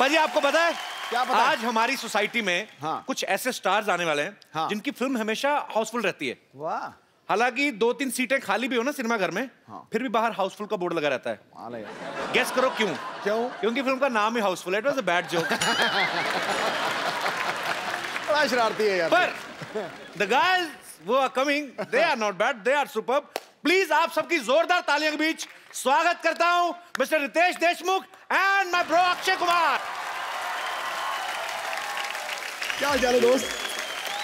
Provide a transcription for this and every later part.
पाजी आपको पता है क्या पता आज हमारी सोसाइटी में कुछ ऐसे स्टार्स आने वाले हैं जिनकी फिल्म हमेशा हाउसफुल रहती है। वाह। हालांकि 2-3 सीटें खाली भी हो ना सिनेमा घर में, फिर भी बाहर हाउसफुल का बोर्ड लगा रहता है। गेस करो क्यों? क्योंकि फिल्म का नाम ही हाउसफुल है। It was a bad joke. बड़ा शरारती है यार। पर द गाइस वो are coming, they are not bad, they are superb. Please आप सबकी जोरदार तालियों के बीच स्वागत करता हूं mister Riteish Deshmukh and my bro Akshay Kumar. क्या हाल है दोस्त?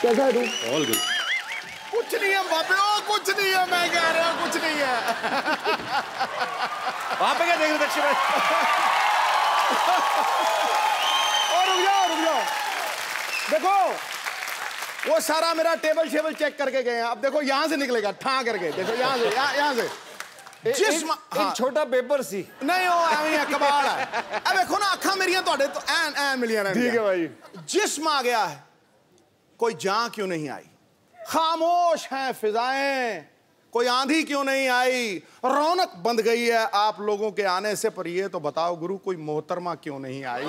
कैसा है तू? All good. कुछ नहीं है बाबे, कुछ नहीं है, मैं कह रहा हूं कुछ नहीं है। वहां पे क्या देख रहे थे अक्षय भाई? और रुक जाओ देखो, वो सारा मेरा टेबल शेबल चेक करके गए हैं। अब देखो यहाँ से निकलेगा ठा करके, देखो यहाँ से, यहाँ से एक छोटा पेपर सी नहीं हो है कबाड़ है। अब देखो ना अखा मेरिया तोड़े तो एन मिलियन। ठीक है भाई। जिस्म आ गया है, कोई जान क्यों नहीं आई? खामोश हैं फिजाएं, कोई आंधी क्यों नहीं आई? रौनक बंद गई है आप लोगों के आने से, पर ये तो बताओ गुरु कोई मोहतरमा क्यों नहीं आई?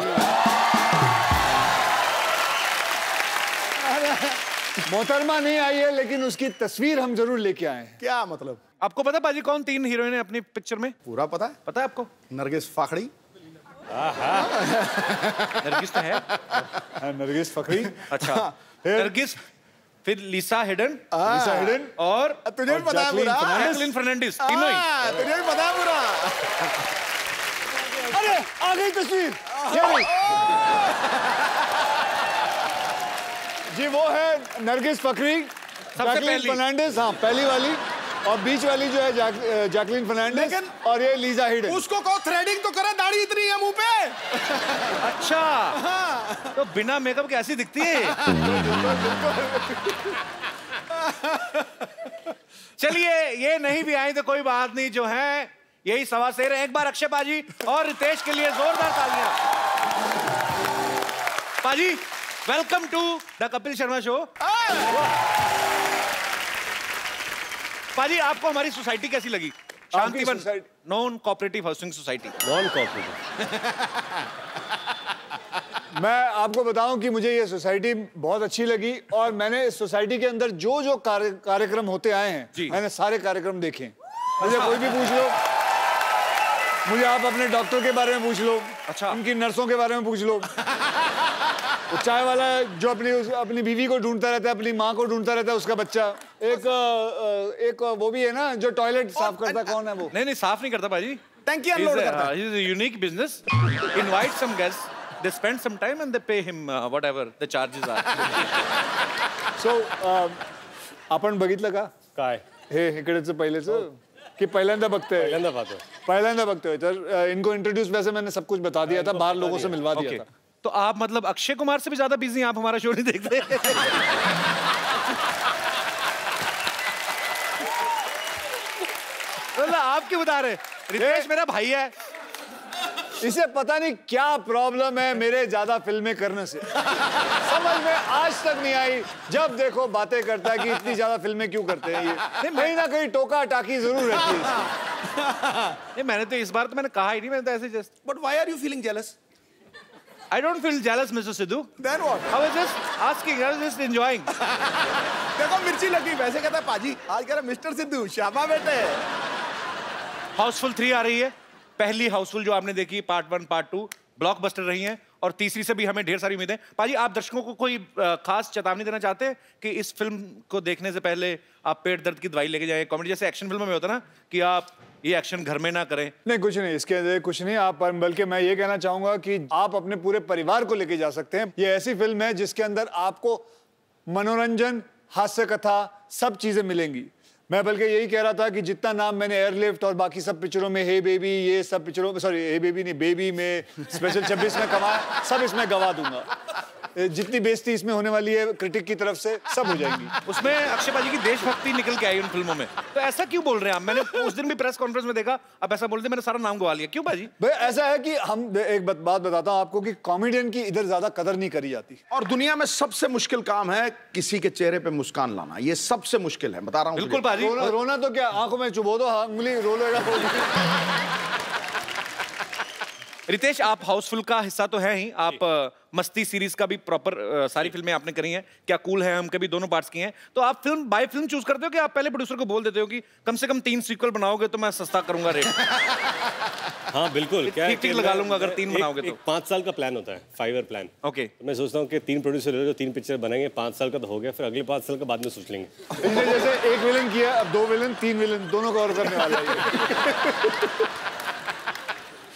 मोहतरमा नहीं आई है, लेकिन उसकी तस्वीर हम जरूर लेके आए हैं। क्या मतलब? आपको पता पाजी कौन 3 हीरोइन है अपनी पिक्चर में? पूरा पता है। पता है आपको? नरगिस फाखड़ी। नरगिस तो है। नरगिस फखरी। अच्छा नरगिस, फिर लिसा हिडन और तुझे भी पता है पूरा? जैकलिन फर्नांडिस, तीनों ही। तुझे भी पता है पूरा? अरे आ गई तस्वीर। जी वो है नरगिस फखरी, जैकलिन फर्नांडिस, हाँ पहली वाली, और बीच वाली जो है जैकलिन फर्नांडिस, और ये लिसा हिडन। उसको कहो थ्रेडिंग तो करे, दाढ़ी इतनी है मुंह पे। अच्छा तो बिना मेकअप के ऐसी दिखती है। चलिए ये नहीं भी आई तो कोई बात नहीं, जो है यही सवा शेर है। एक बार अक्षय पाजी और रितेश के लिए जोरदार तालियां। पाजी welcome to the Kapil Sharma show. पाजी आपको हमारी सोसाइटी कैसी लगी? Shantivan non cooperative housing society. Non cooperative. मैं आपको बताऊं कि मुझे ये सोसाइटी बहुत अच्छी लगी, और मैंने इस सोसाइटी के अंदर जो जो कार्यक्रम होते आए हैं मैंने सारे कार्यक्रम देखे। मुझे कोई भी पूछ लो, मुझे आप अपने डॉक्टर के बारे में पूछ लो, अच्छा उनकी नर्सों के बारे में पूछ लो, वो चाय वाला जो अपनी बीवी को ढूंढता रहता है, अपनी माँ को ढूंढता रहता है, उसका बच्चा। एक वो भी है ना जो टॉयलेट साफ करता है, कौन है वो? नहीं साफ नहीं करता भाजी, टंकी अनलोड करता है। He is a unique business. Invite some guests, they spend some time and they pay him whatever the charges are. So आपण बघितलं का काय हे इकडेच पहिलेच कि पहिल्यांदा बघतोय? पहिल्यांदा बघतोय। तर इनको इंट्रोड्यूस वैसे मैंने सब कुछ बता दिया था, बाहर लोगों से मिलवा दिया था। तो आप मतलब अक्षय कुमार से भी ज्यादा बिजी हैं, आप हमारा शो नहीं देखते? मतलब आप क्यों बता रहे? रितेश मेरा भाई है, इसे पता नहीं क्या प्रॉब्लम है मेरे ज्यादा फिल्में करने से। समझ में आज तक नहीं आई। जब देखो बातें करता है कि इतनी ज्यादा फिल्में क्यों करते हैं ये। कहीं ना कहीं टोका टाकी जरूर रहती है। नहीं मैंने तो इस बार तो मैंने कहा ही नहीं, मैंने तो ऐसे just. But why are you feeling jealous? I don't feel jealous, Mr. Sidhu. Then what? I was just asking, I was just enjoying. देखो मिर्ची लगी, वैसे कहता है पाजी आज कह रहा मिस्टर सिद्धू शाबा बेटे। हाउसफुल 3 आ रही है। पहली हाउसफुल जो आपने देखी पार्ट 1 पार्ट 2 ब्लॉकबस्टर रही हैं, और तीसरी से भी हमें ढेर सारी उम्मीदें। पाजी आप दर्शकों को कोई खास चेतावनी देना चाहते हैं कि इस फिल्म को देखने से पहले आप पेट दर्द की दवाई लेके जाएं? कॉमेडी जैसे एक्शन फिल्मों में होता है ना कि आप ये एक्शन घर में ना करें। नहीं कुछ नहीं, इसके अंदर कुछ नहीं। आप बल्कि मैं ये कहना चाहूंगा कि आप अपने पूरे परिवार को लेके जा सकते हैं। ये ऐसी फिल्म है जिसके अंदर आपको मनोरंजन, हास्य कथा सब चीजें मिलेंगी। मैं बल्कि यही कह रहा था कि जितना नाम मैंने एयरलिफ्ट और बाकी सब पिक्चरों में, हे बेबी, ये सब पिक्चरों में, सॉरी हे बेबी नहीं, बेबी में, स्पेशल 26 में कमाया, सब इसमें गवा दूंगा। जितनी बेइज्जती इसमें होने वाली है क्रिटिक की तरफ से, सब हो जाएंगी। उसमें अक्षय पाजी की देशभक्ति निकल के आई उन फिल्मों में, तो ऐसा क्यों बोल रहे हैं आप? मैंने उस दिन भी प्रेस कॉन्फ्रेंस में देखा, अब ऐसा बोलते मैंने सारा नाम गवा लिया, क्यों पाजी? भाई ऐसा है कि हम एक बात बताता हूँ आपको कि कॉमेडियन की इधर ज्यादा कदर नहीं करी जाती। और दुनिया में सबसे मुश्किल काम है किसी के चेहरे पे मुस्कान लाना, ये सबसे मुश्किल है, बता रहा हूँ। बिल्कुल पाजी। रोना तो क्या, आंखों में चुबो दो, उंगली रो लेगा। रितेश, आप हाउसफुल का हिस्सा तो है ही, आप मस्ती सीरीज का भी प्रॉपर सारी फिल्में आपने करी हैं, क्या कूल है हम कभी दोनों पार्ट्स किए हैं, तो आप फिल्म बाय फिल्म चूज करते हो कि आप पहले प्रोड्यूसर को बोल देते हो कि कम से कम 3 सीक्वल बनाओगे तो मैं सस्ता करूंगा रेट? हाँ बिल्कुल, क्या ठीक लगा लूंगा अगर 3 बनाओगे तो। 5 साल का प्लान होता है, 5 ईयर प्लान। ओके, मैं सोचता हूँ कि 3 प्रोड्यूसर ले लो, 3 पिक्चर बनाएंगे, 5 साल का तो हो गया, फिर अगले 5 साल का बाद में सोच लेंगे। इसलिए जैसे 1 विलन किया, अब 2 विलन 3 विलन दोनों कवर करने वाला है।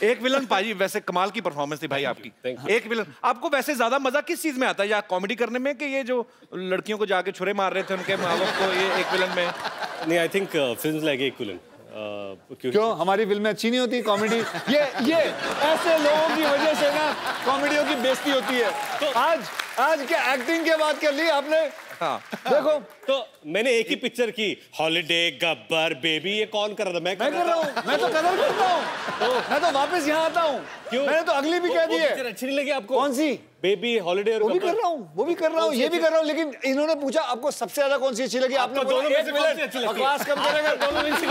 एक विलन पाजी, वैसे कमाल की परफॉर्मेंस थी भाई आपकी। एक विलन, आपको वैसे ज्यादा मजा किस चीज में आता है, या कॉमेडी करने में कि ये जो लड़कियों को जाके छुरे मार रहे थे उनके माँ बाप को, ये एक विलन में? नहीं, आई थिंक फिल्म लाइक एक विलन। क्यों हमारी फिल्में अच्छी नहीं होती कॉमेडी? ये ऐसे लोगों की वजह से ना कॉमेडियों की बेइज्जती होती है। तो आज क्या एक्टिंग की बात कर ली आपने? हाँ देखो, तो मैंने एक ही पिक्चर की, हॉलिडे, गब्बर, बेबी, ये कौन कर रहा था? मैं कर रहा हूँ। मैं तो कदर करता हूँ, मैं तो वापस यहाँ आता हूँ। क्यों? मैंने तो अगली भी कह दी है। अच्छी नहीं लगी आपको? कौन सी? बेबी, हॉलिडे और वो भी कर रहा हूँ, वो भी कर रहा हूँ, ये भी कर रहा हूँ, लेकिन इन्होंने पूछा आपको सबसे ज्यादा कौन सी अच्छी लगी? आपने दोनों में से कौन सी अच्छी लगी? बकवास कम करेगा, दोनों में से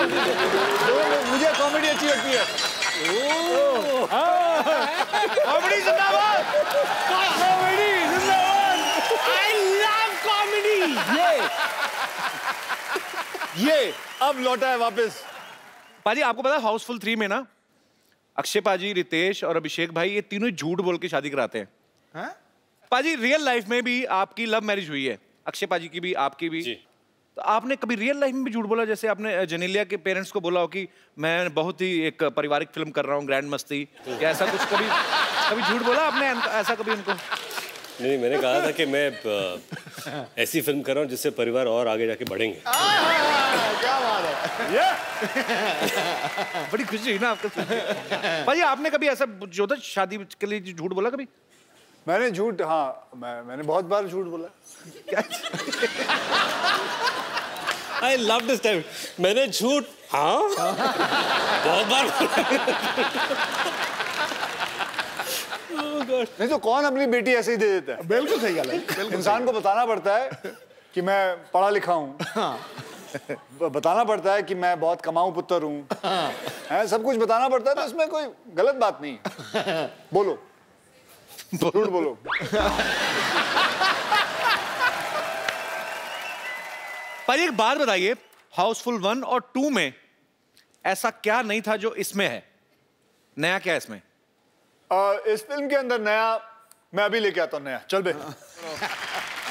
मुझे कॉमेडी अच्छी लगती है। कॉमेडी जिंदाबाद, कॉमेडी जिंदाबाद, आई लव कॉमेडी। ये अब लौटा है वापस। पाजी, आपको पता है हाउसफुल 3 में ना अक्षय पाजी, रितेश और अभिषेक भाई, ये तीनों झूठ बोल के शादी कराते हैं। हैं? पाजी, रियल लाइफ में भी आपकी लव मैरिज हुई है, अक्षय पाजी की भी, आपकी भी। तो आपने कभी रियल लाइफ में भी झूठ बोला? जैसे आपने जेनेलिया के पेरेंट्स को बोला हो कि मैं बहुत ही एक पारिवारिक फिल्म कर रहा हूँ, ग्रैंड मस्ती, या ऐसा कुछ कभी झूठ बोला आपने ऐसा कभी उनको? नहीं, मैंने कहा था कि मैं ऐसी फिल्म कर रहा हूँ जिससे परिवार और आगे जाके बढ़ेंगे। क्या बात है, बड़ी खुशी हुई ना आपको। भाई, आपने कभी ऐसा जो था शादी के लिए झूठ बोला कभी? मैंने झूठ, हाँ मैंने बहुत बार झूठ बोला। I love this time. मैंने झूठ, हाँ बहुत बार। नहीं तो कौन अपनी बेटी ऐसे ही दे देता है? बिल्कुल सही गल है। इंसान को बताना पड़ता है कि मैं पढ़ा लिखा हूँ, बताना पड़ता है कि मैं बहुत कमाऊं पुत्र हूँ, सब कुछ बताना पड़ता है, तो इसमें कोई गलत बात नहीं है। बोलो, झूठ बोलो। पर एक बात बताइए, हाउसफुल 1 और 2 में ऐसा क्या नहीं था जो इसमें है? नया क्या है इसमें? इस फिल्म के अंदर नया मैं अभी लेके आता हूँ, नया। चल बे।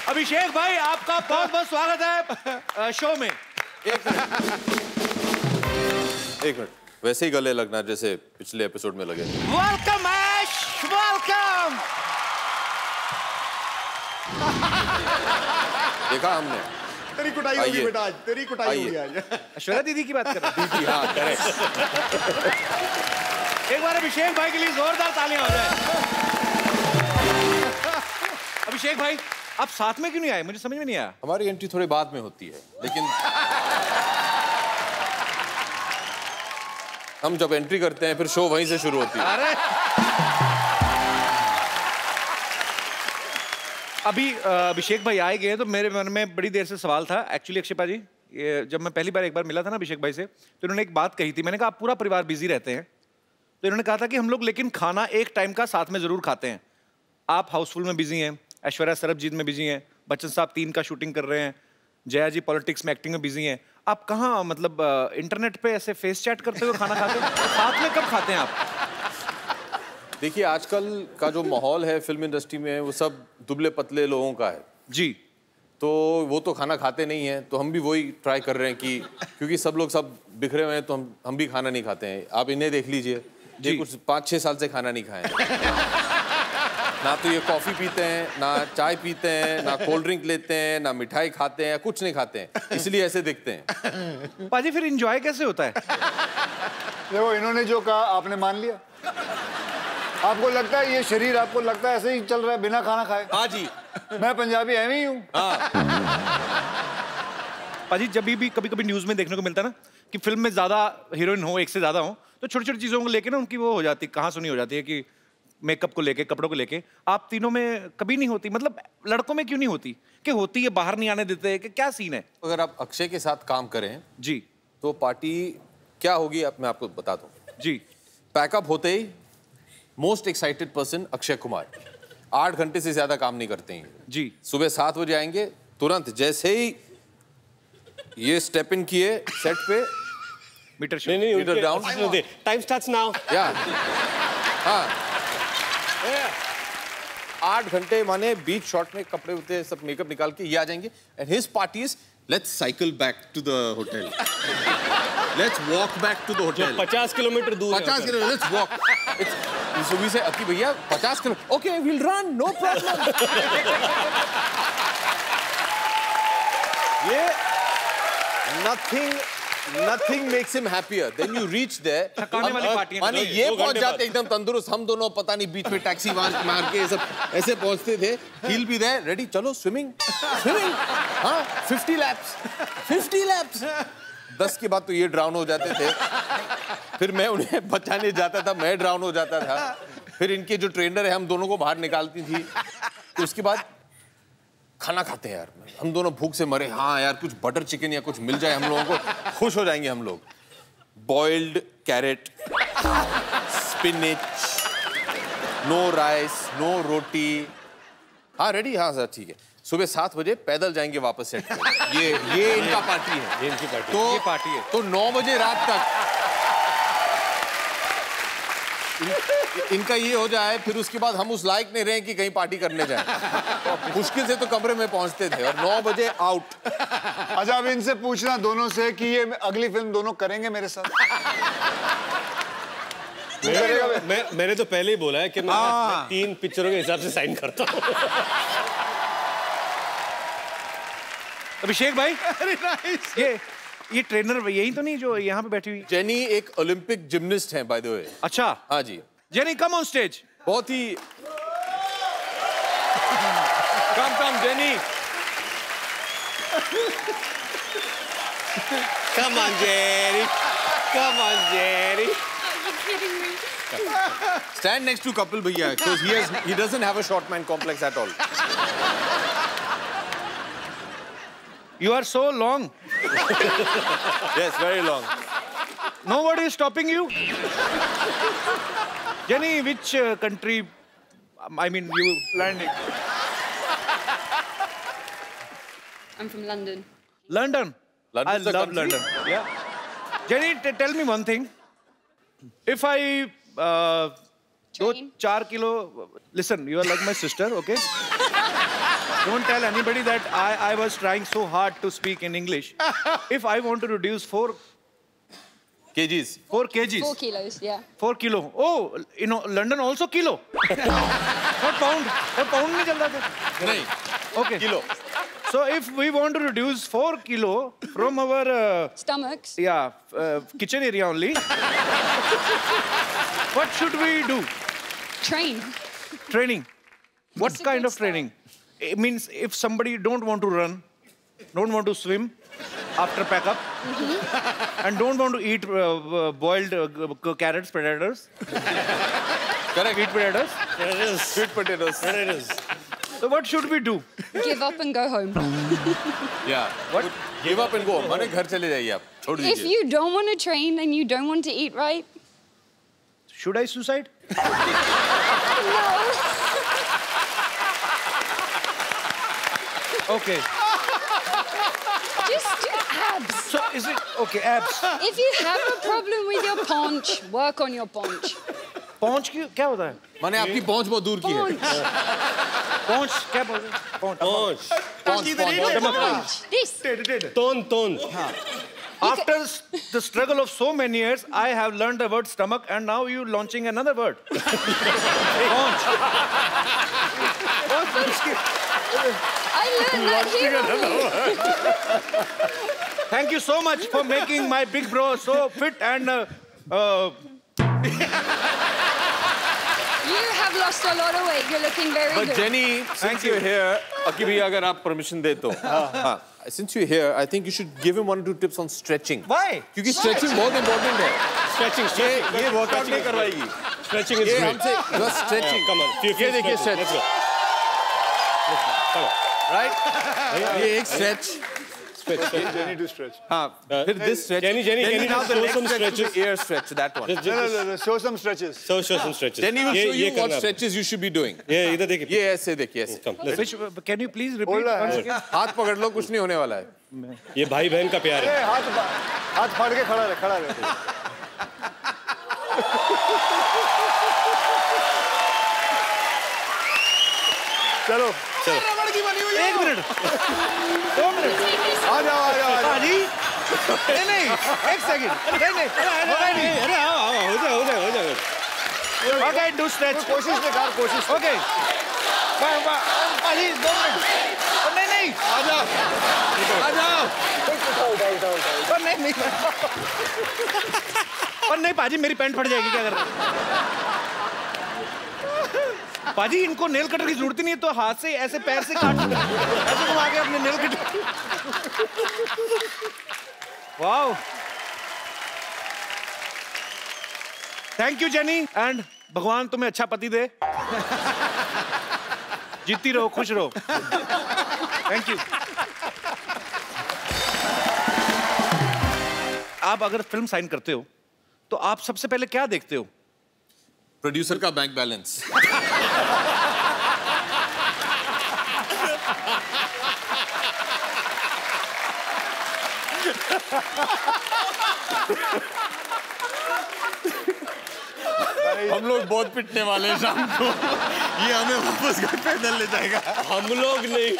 अभिषेक भाई, आपका बहुत बहुत स्वागत है शो में। एक मिनट, वैसे ही गले लगना जैसे पिछले एपिसोड में लगे। वेलकम ऐश, वेलकम। देखा हमने, तेरी कुटाई होगी बेटा आज, तेरी कुटाई होगी आज। ऐश्वर्या दीदी की बात कर रहा हूं। दीदी, हाँ करेक्ट। एक बार अभिषेक भाई के लिए जोरदार तालियां हो जाए। अभिषेक भाई, आप साथ में क्यों नहीं आए? मुझे समझ में नहीं आया। हमारी एंट्री थोड़ी बाद में होती है, लेकिन हम जब एंट्री करते हैं फिर शो वहीं से शुरू होती है। अरे अभी अभिषेक भाई आए गए तो मेरे मन में बड़ी देर से सवाल था एक्चुअली। अक्षय पाजी, जब मैं पहली बार एक बार मिला था ना अभिषेक भाई से, तो इन्होंने एक बात कही थी। मैंने कहा आप पूरा परिवार बिजी रहते हैं, तो इन्होंने कहा था कि हम लोग लेकिन खाना एक टाइम का साथ में जरूर खाते हैं। आप हाउसफुल में बिजी हैं, ऐश्वर्या सरबजीत में बिजी हैं, बच्चन साहब 3 का शूटिंग कर रहे हैं, जया जी पॉलिटिक्स में एक्टिंग में बिजी हैं। आप कहाँ मतलब इंटरनेट पे ऐसे फेस चैट करते हुए खाना खाते हैं? साथ में कब खाते हैं आप? देखिए, आजकल का जो माहौल है फिल्म इंडस्ट्री में वो सब दुबले पतले लोगों का है जी। तो वो तो खाना खाते नहीं हैं, तो हम भी वही ट्राई कर रहे हैं कि क्योंकि सब लोग सब बिखरे हुए हैं तो हम भी खाना नहीं खाते हैं। आप इन्हें देख लीजिए, ये कुछ 5-6 साल से खाना नहीं खाए हैं। ना तो ये कॉफी पीते हैं, ना चाय पीते हैं, ना कोल्ड ड्रिंक लेते हैं, ना मिठाई खाते हैं, कुछ नहीं खाते हैं, इसलिए ऐसे दिखते हैं। पाजी, फिर एंजॉय कैसे होता है? देखो, इन्होंने जो कहा आपने मान लिया। आपको लगता है ये शरीर, आपको लगता है ऐसे ही चल रहा है बिना खाना खाए? हाँ जी, मैं पंजाबी एवं ही हूँ। हाँ। पाजी, जब भी कभी कभी न्यूज में देखने को मिलता है ना कि फिल्म में ज्यादा हीरोइन हो, एक से ज्यादा हो, तो छोटी छोटी चीजों को लेके ना उनकी वो हो जाती, कहाँ सुनी हो जाती है कि मेकअप को लेके, कपड़ों को लेके। आप तीनों में कभी नहीं होती? मतलब लड़कों में क्यों नहीं होती? कि होती है, बाहर नहीं आने देते, कि क्या सीन है? अगर आप अक्षय के साथ काम करें जी तो पार्टी क्या होगी मैं आपको बता दूं। जी। पैकअप होते ही most excited person Akshay Kumar. 8 घंटे से ज्यादा काम नहीं करते हैं जी। सुबह 7 बजे आएंगे, तुरंत जैसे ही ये स्टेप इन किए सेट पे, meter meter down, time starts now. या हाँ 8 घंटे माने बीच शॉट में कपड़े होते सब मेकअप निकाल के ये आ जाएंगे। And his party is let's cycle back to the hotel, let's walk back to the hotel. 50 kilometre दूर, 50 किलोमीटर, लेट्स वॉक। सुबह से अकी भैया 50 kilometre, okay will run, no problem. ये nothing makes him happier. Then you reach there, थकाने वाली पार्टी माने ये पहुंच जाते एकदम तंदुरुस्त, हम दोनों पता नहीं बीच में टैक्सी मार के सब ऐसे पहुंचते थे। He'll be there, ready, चलो स्विमिंग, हाँ 50 laps। 10 के बाद तो ये ड्राउन हो जाते थे, फिर मैं उन्हें बचाने जाता था, मैं ड्राउन हो जाता था, फिर इनके जो ट्रेनर है हम दोनों को बाहर निकालती थी। तो उसके बाद खाना खाते हैं यार, हम दोनों भूख से मरे, हाँ यार कुछ बटर चिकन या कुछ मिल जाए हम लोगों को, खुश हो जाएंगे हम लोग। Boiled carrot, spinach, no rice, no roti, हाँ रेडी, हाँ सर ठीक है। सुबह 7 बजे पैदल जाएंगे वापस सेट पे। ये इनका पार्टी है, ये इनकी पार्टी, तो ये पार्टी है। तो 9 बजे रात तक इनका ये हो जाए, फिर उसके बाद हम उस लायक नहीं रहे कि कहीं पार्टी करने जाएं। मुश्किल से तो कमरे में पहुंचते थे और 9 बजे आउट। अच्छा अब इनसे पूछना दोनों से कि ये अगली फिल्म दोनों करेंगे मेरे साथ? मैंने तो पहले ही बोला है कि मैं 3 पिक्चरों के हिसाब से साइन करता हूँ। अभिषेक भाई, ये ट्रेनर यही तो नहीं जो यहाँ पे बैठी हुई? जेनी एक ओलंपिक जिम्नास्ट हैं बाय द वे। अच्छा, हाँ जी। Jenny come on stage. बहुत ही कम जेनी। Come on, Jerry. Come on, Jerry. Stand next to Kapil Bhaiya because he doesn't have a short man complex at all. You are so long. Yes, very long. Nobody is stopping you. Jenny, which country? I mean, you landing? I'm from London. London. I London's a love country? London. Yeah. Jenny, tell me one thing. If I Train? 4 kilo, listen, you are like my sister, okay? Don't tell anybody that I was trying so hard to speak in English. If I want to reduce 4 kgs. 4 kgs. 4 kilos, yeah. 4 kilo. Oh, you know, London also kilo. Not pound. Not pound नहीं चलता था. नहीं. Okay. Kilo. So if we want to reduce 4 kilo from our Stomachs? kitchen area only, what should we do? Train. Training. What It's a kind good of training? It means if somebody don't want to run, don't want to swim after pack up, and don't want to eat boiled carrots, potatoes. Correct. Sweet potatoes. Sweet potatoes. So what should we do? Give up and go home. Yeah. What? Give up and go. माने घर चले जाइए आप. छोड़ If दीजिए. you don't want to train and you don't want to eat right, Should I suicide? Okay. just do abs. So is it okay? Abs. If you have a problem with your paunch, work on your paunch. पहुंच क्या होता है? माने आपकी पहुंच बहुत दूर की है. Paunch. पहुंच क्या बोलते हैं? पहुंच. Paunch. This. Ton. After the struggle of so many years, I have learned the word stomach, and now you launching another word. Paunch. I learned that here only. Thank you so much for making my big bro so fit and. You have lost a lot of weight. You're looking very But good. Jenny, since you're here, अकी भैया अगर आप permission दे तो. हाँ. Since you're here, I think you should give him 1 or 2 tips on stretching. Why? क्योंकि stretching बहुत important है. Stretching. ये workout नहीं करवाएगी. Stretching is ये great. हमसे बस stretching. Come on. ये देखिए stretch. Let's go. Right? ये एक stretch. stretch. Jenny to stretch. हाँ, फिर this stretch. Jenny, now the show leg some stretch to stretches. the ear stretch, that one. No, show some stretches. Show some stretches. Then he will show you what करना है। stretches you should be doing. ये इधर देखिए। ये ऐसे देखिए ऐसे। Come, let's- Which, can you please repeat बोला है। once again? हाथ पकड़ लो, कुछ नहीं होने वाला है। ये भाई बहन का प्यार है। अरे हाथ फाड़ के खड़ा रहे। चलो रबड़ की बनी हुई है। 1 मिनट 2 मिनट आ जाओ पाजी नहीं 1 सेकंड नहीं अरे आओ हो जाए। ओके डू स्ट्रेच कोशिश निकाल कोशिश ओके पाजी 2 मिनट नहीं आ जाओ। और नहीं पाजी मेरी पैंट फट जाएगी क्या कर रहे हो? पाजी इनको नेल कटर की जरूरत ही नहीं है तो हाथ से ऐसे पैर से काट ऐसे घुमा के अपने nail cutter wow thank you jenny and भगवान तुम्हें अच्छा पति दे जीती रहो खुश रहो थैंक यू आप अगर फिल्म साइन करते हो तो आप सबसे पहले क्या देखते हो प्रोड्यूसर का बैंक बैलेंस। हम लोग बहुत पिटने वाले हैं शाम को। ये हमें वापस घर पैदल ले जाएगा। हम लोग नहीं।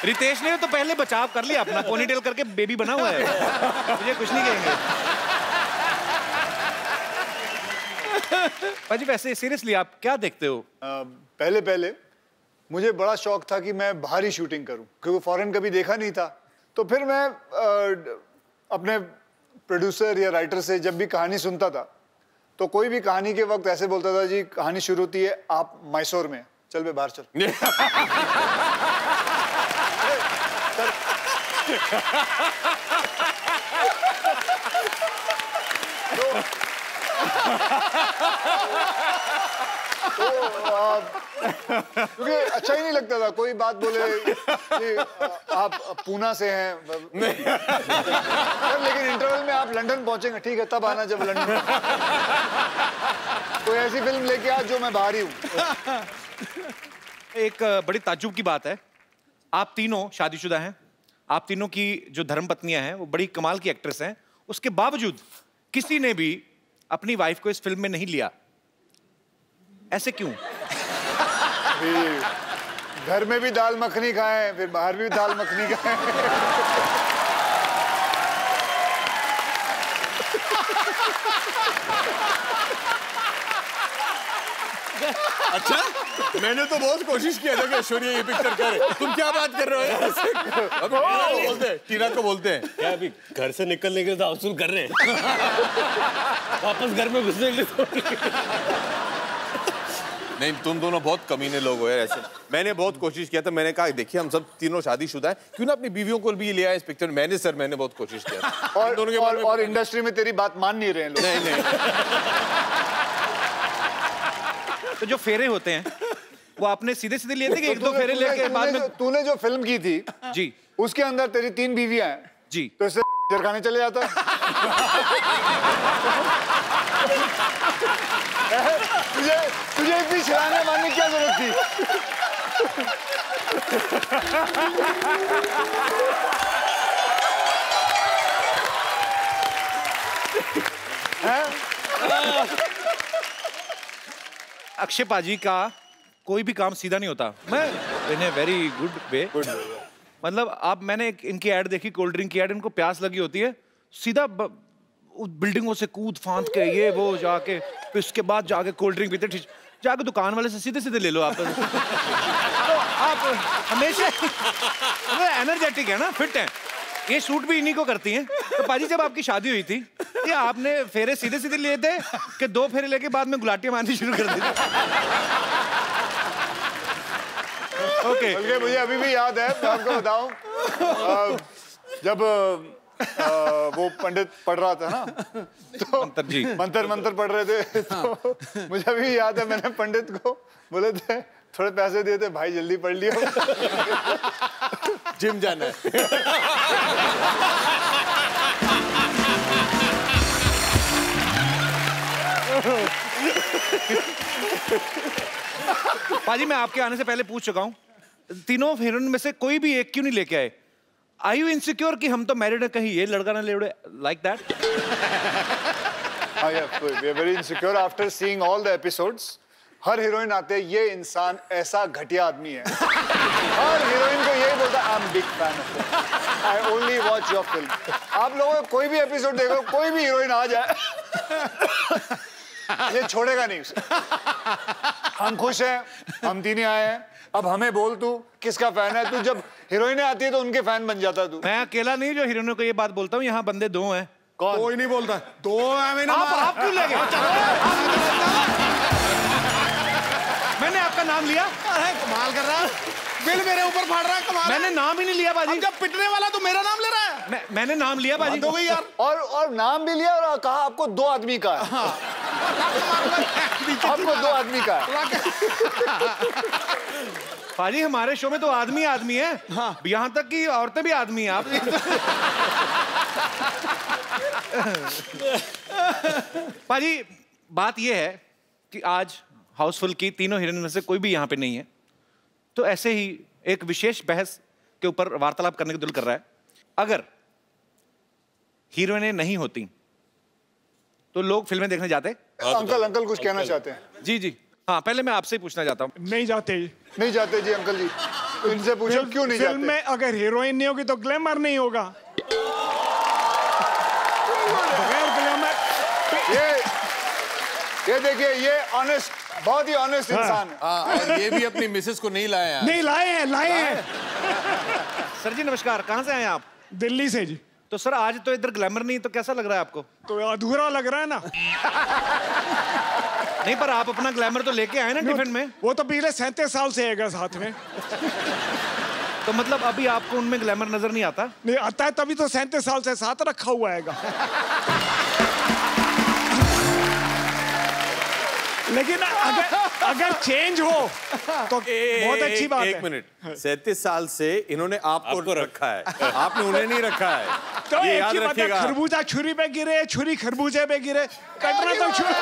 रितेश ने तो पहले बचाव कर लिया अपना पोनीटेल करके बेबी बना हुआ है मुझे कुछ नहीं कहेंगे पाजी वैसे सीरियसली आप क्या देखते हो पहले मुझे बड़ा शौक था कि मैं बाहर ही शूटिंग करूं क्योंकि फॉरेन कभी देखा नहीं था तो फिर मैं अपने प्रोड्यूसर या राइटर से जब भी कहानी सुनता था तो कोई भी कहानी के वक्त ऐसे बोलता था जी कहानी शुरू होती है आप मैसूर में चल बे बाहर चल क्योंकि अच्छा ही नहीं लगता था कोई बात बोले कि आप पूना से हैं लेकिन इंटरवल में आप लंदन पहुंचेंगे ठीक है तब आना जब लंदन कोई ऐसी फिल्म लेके आ जो मैं बाहर ही हूँ एक बड़ी ताज्जुब की बात है आप तीनों शादीशुदा हैं आप तीनों की जो धर्मपत्नियां हैं वो बड़ी कमाल की एक्ट्रेस हैं उसके बावजूद किसी ने भी अपनी वाइफ को इस फिल्म में नहीं लिया ऐसे क्यों घर में भी दाल मखनी खाएं फिर बाहर भी दाल मखनी खाएं अच्छा मैंने तो बहुत कोशिश किया था कि ऐश्वर्या ये पिक्चर करे तुम क्या बात कर रहे हो टीना को बोलते हैं क्या अभी घर से निकलने के लिए तो हाउसफुल कर रहे हैं वापस घर में घुसने के लिए तो नहीं तुम दोनों बहुत कमीने लोग हो यार ऐसे मैंने बहुत कोशिश किया था मैंने कहा देखिए हम सब तीनों शादीशुदा हैं क्यों ना अपनी बीवियों को भी लिया इस पिक्चर मैंने बहुत कोशिश किया और इंडस्ट्री में तेरी बात मान नहीं रहे हैं लोग नहीं तो जो फेरे होते हैं वो आपने सीधे सीधे लिए थे कि एक दो फेरे लेके बाद में तूने जो फिल्म की थी जी उसके अंदर तेरी 3 बीवियां हैं जी तो इससे जरखाने चले जाता तुझे इतनी छलांगे मारने की क्या जरूरत थी अक्षय पाजी का कोई भी काम सीधा नहीं होता मैं इन ए वेरी गुड वे मतलब आप मैंने इनकी ऐड देखी कोल्ड ड्रिंक की ऐड इनको प्यास लगी होती है सीधा बिल्डिंगों से कूद फांद के ये वो जाके फिर उसके बाद जाके कोल्ड ड्रिंक पीते जाके दुकान वाले से सीधे सीधे ले लो आप तो आप हमेशा एनर्जेटिक है ना फिट है ये शूट भी इन्हीं को करती हैं तो पाजी जब आपकी शादी हुई थी ये आपने फेरे सीधे सीधे लिए थे कि 2 फेरे लेके बाद में गुलाटियां मारनी शुरू कर दी थी ओके मुझे अभी भी याद है मैं आपको बताऊं जब वो पंडित पढ़ रहा था ना तो मंत्र पढ़ रहे थे तो मुझे अभी याद है मैंने पंडित को बोले थे थोड़े पैसे देते भाई, जल्दी पढ़ लियो। जिम जाना है। पाजी मैं आपके आने से पहले पूछ चुका हूँ, तीनों हीरोइन में से कोई भी एक क्यों नहीं लेके आए? Are you insecure कि हम तो मैरिड है, कहीं ये लड़का ना ले उड़े, like that? हाँ यार, we are very insecure after seeing all the episodes. Her heroine आते हैं, ये इंसान ऐसा घटिया आदमी है। हर हीरोइन को यही बोलता है, I'm big fan of it. I only watch your film. आप लोगों को कोई भी एपिसोड देखो, कोई भी हीरोइन आ जाए, ये छोड़ेगा नहीं उसे। हम खुश हैं, हम तीनों आए हैं, अब हमें बोल तू किसका फैन है? तू जब हीरोइनें आती है तो उनके फैन बन जाता तू। मैं अकेला नहीं जो हीरोइनों को ये बात बोलता हूँ, यहाँ बंदे 2 हैं। कौन? कोई नहीं बोलता, 2 है। मैंने आप क्यों ले गए? मैंने आपका नाम लिया? अरे कमाल कर रहा है, बिल मेरे ऊपर फाड़ रहा है, कमाल। मैंने नाम ही नहीं लिया बाजी। जब पिटने वाला तो मेरा नाम ले रहा है। मैंने नाम लिया बाजी। हो गई यार। और नाम भी लिया और कहा आपको 2 आदमी का है। हाँ। आपको 2 आदमी का है। पाजी हमारे शो में तो आदमी आदमी है। हाँ। यहाँ तक कि औरतें भी आदमी हैं। आप पाजी बात ये है कि आज हाउसफुल की तीनों हीरोइन में से कोई भी यहाँ पे नहीं है, तो ऐसे ही एक विशेष बहस के ऊपर वार्तालाप करने का दिल कर रहा है। अगर हीरोइनें नहीं होती तो लोग फिल्में देखने जाते? अंकल कुछ कहना चाहते हैं? जी जी हाँ, पहले मैं आपसे ही पूछना चाहता हूँ। नहीं जाते जी अंकल जी, इनसे पूछो क्यों नहीं जाते? फिल्म में अगर हीरोइन नहीं होगी तो ग्लैमर नहीं होगा। बगैर ग्लैमर ये देखिए, ये ऑनेस्ट, बहुत ही ऑनेस्ट इंसान है। और ये भी अपनी मिसेस को नहीं लाए हैं। नहीं लाए हैं। सर जी नमस्कार, कहाँ से आए आप? दिल्ली से जी। तो सर आज तो इधर ग्लैमर नहीं, तो कैसा लग रहा है आपको? तो अधूरा लग रहा है ना। नहीं, पर आप अपना ग्लैमर तो लेके आए ना टिफिन में। वो तो पिछले 37 साल से है साथ में। तो मतलब अभी आपको उनमें ग्लैमर नजर नहीं आता? नहीं आता है, तभी तो 37 साल से साथ रखा हुआ है। लेकिन अगर चेंज हो तो बहुत अच्छी बात है। एक मिनट, 37 साल से इन्होंने आपको रखा है, आपने उन्हें नहीं रखा है। तो ये एक याद ही बात है, रखिएगा। खरबूजा छुरी पे गिरे, छुरी खरबूजे पे गिरे, कटना तो छुरी।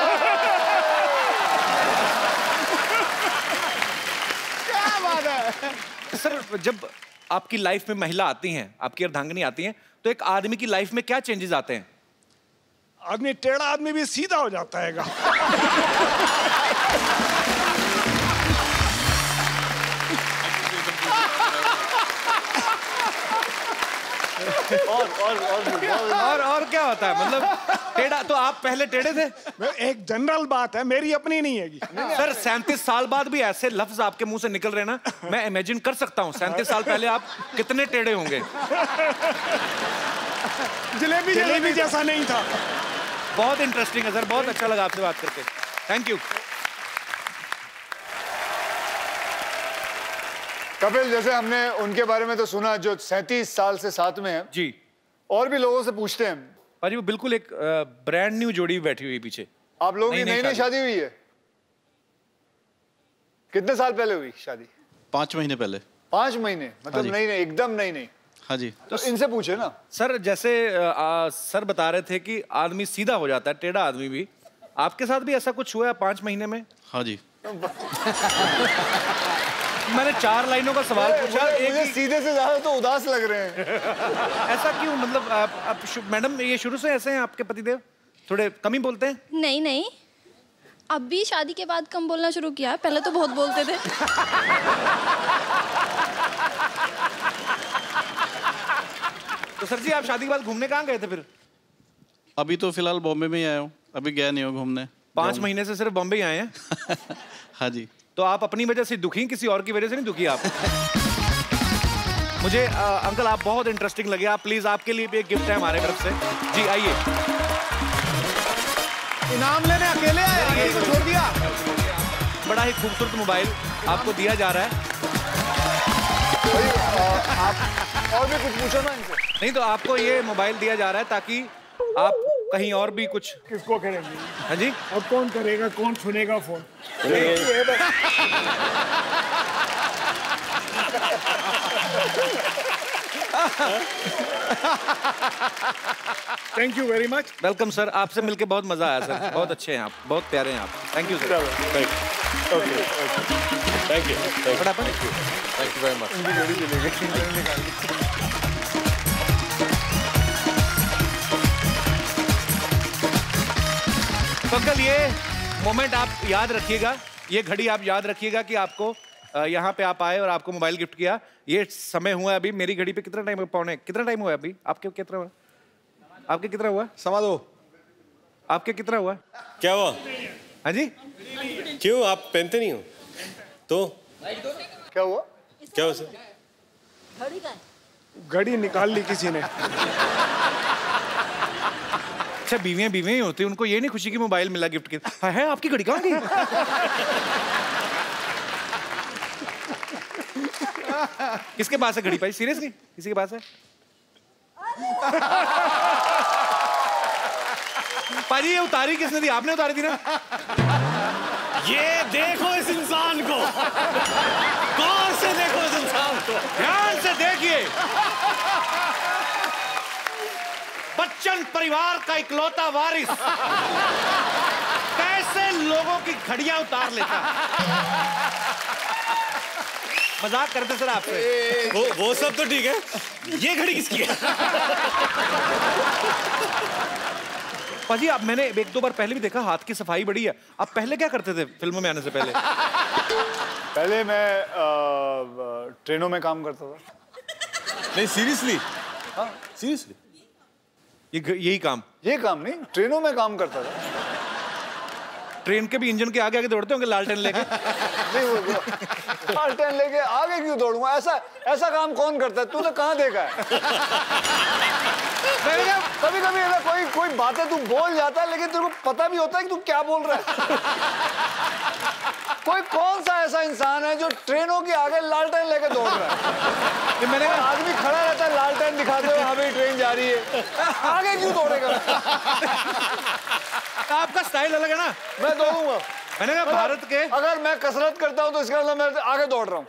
क्या बात है सर, जब आपकी लाइफ में महिला आती हैं, आपकी अर्धांगिनी आती हैं, तो एक आदमी की लाइफ में क्या चेंजेस आते हैं? आदमी टेढ़ा आदमी भी सीधा हो जाता है। और क्या होता है? मतलब टेढ़ा, तो आप पहले टेढ़े थे? एक जनरल बात है, मेरी अपनी नहीं है। सर 37 साल बाद भी ऐसे लफ्ज आपके मुंह से निकल रहे ना, मैं इमेजिन कर सकता हूँ 37 साल पहले आप कितने टेढ़े होंगे। जलेबी जैसा नहीं था। बहुत इंटरेस्टिंग है सर, बहुत अच्छा लगा आपसे बात करके। Thank you. कपिल, जैसे हमने उनके बारे में तो सुना जो 37 साल से साथ में है जी, और भी लोगों से पूछते हैं भाजी वो बिल्कुल एक ब्रांड न्यू जोड़ी बैठी हुई पीछे। आप लोगों की नई नई शादी हुई है? कितने साल पहले हुई शादी? 5 महीने पहले। 5 महीने मतलब नई एकदम नई। हाँ जी। तो इनसे पूछे ना सर, जैसे सर बता रहे थे कि आदमी सीधा हो जाता है, टेढ़ा आदमी भी, आपके साथ भी ऐसा कुछ हुआ है 5 महीने में? हाँ जी। मैंने 4 लाइनों का सवाल पूछा, मुझे सीधे से ज्यादा तो उदास लग रहे हैं। ऐसा क्यों? मतलब आप मैडम ये शुरू से ऐसे हैं आपके पतिदेव? थोड़े कम ही बोलते हैं? नहीं, अब भी शादी के बाद कम बोलना शुरू किया, पहले तो बहुत बोलते थे। तो सर जी आप शादी के बाद घूमने कहाँ गए थे फिर? अभी तो फिलहाल बॉम्बे में ही आया हूँ, अभी गया नहीं हूँ घूमने। 5 महीने से सिर्फ बॉम्बे ही आए हैं? हाँ जी। तो आप अपनी वजह से दुखी, किसी और की वजह से नहीं दुखी आप? मुझे अंकल आप बहुत इंटरेस्टिंग लगे। आप प्लीज, आपके लिए भी एक गिफ्ट है हमारे तरफ से। जी आइए। इनाम लेने अकेले आए, आगे को छोड़ दिया। बड़ा ही खूबसूरत मोबाइल आपको दिया जा रहा है। आप और भी कुछ पूछो ना इनसे। नहीं तो आपको ये मोबाइल दिया जा रहा है ताकि आप कहीं और भी कुछ। किसको करेंगे? हाँ जी, अब कौन करेगा, कौन सुनेगा phone? Thank you very much. Welcome sir, आपसे मिलके बहुत मजा आया सर, बहुत अच्छे हैं आप, बहुत प्यारे हैं आप। Thank you sir. Thank you very much. तो अंकल ये मोमेंट आप याद रखिएगा, ये घड़ी आप याद रखिएगा कि आपको यहाँ पे आप आए और आपको मोबाइल गिफ्ट किया। ये समय हुआ अभी, मेरी घड़ी पे कितना टाइम है? पौने कितना टाइम हुआ अभी? आपके कितना हुआ? आपके कितना हुआ? समा दो। आपके कितना हुआ? क्या हुआ? हाँ जी, क्यों आप पहनते नहीं हो तो? क्या हुआ? क्या हुआ सर? घड़ी निकाल ली किसी ने। अच्छा बीवियां ही होती, उनको ये नहीं खुशी की मोबाइल मिला गिफ्ट के। है आपकी घड़ी कहाँ गई? किसके पास है घड़ी भाई? सीरियसली किसी के पास है? पाजी ये उतारी किसने दी? आपने उतारी थी ना? ये देखो इस इंसान को, गौर से देखो इस इंसान को, ध्यान से देखिए। बच्चन परिवार का इकलौता वारिस कैसे लोगों की घड़ियां उतार लेता। मजाक करते सर आपसे। वो सब तो ठीक है, ये घड़ी किसकी है? पाजी आप, मैंने एक दो बार पहले भी देखा, हाथ की सफाई बड़ी है। आप पहले क्या करते थे फिल्मों में आने से पहले? पहले मैं ट्रेनों में काम करता था। नहीं सीरियसली? हाँ सीरियसली? यही काम? ये काम नहीं, ट्रेनों में काम करता था। ट्रेन के भी इंजन के आगे आगे दौड़ते होंगे लालटेन लेके? नहीं वो लालटेन लेके आगे क्यों दौड़ूंगा? ऐसा काम कौन करता है? तूने कहाँ देखा है? कभी कभी कोई बातें तू बोल जाता है लेकिन तेरे को पता भी होता है कि तू क्या बोल रहा है। कोई कौन सा ऐसा इंसान है जो ट्रेनों के आगे लालटेन लेके दौड़ रहा है? मैंने कहा आदमी खड़ा रहता है लालटेन दिखाते हुए, हाँ भाई ट्रेन जा रही है, आगे क्यों दौड़ेगा? आपका स्टाइल अलग है ना। मैं दौड़ूंगा। मैंने कहा भारत के, अगर मैं कसरत करता हूं तो इसका मतलब मैं आगे दौड़ रहा हूं।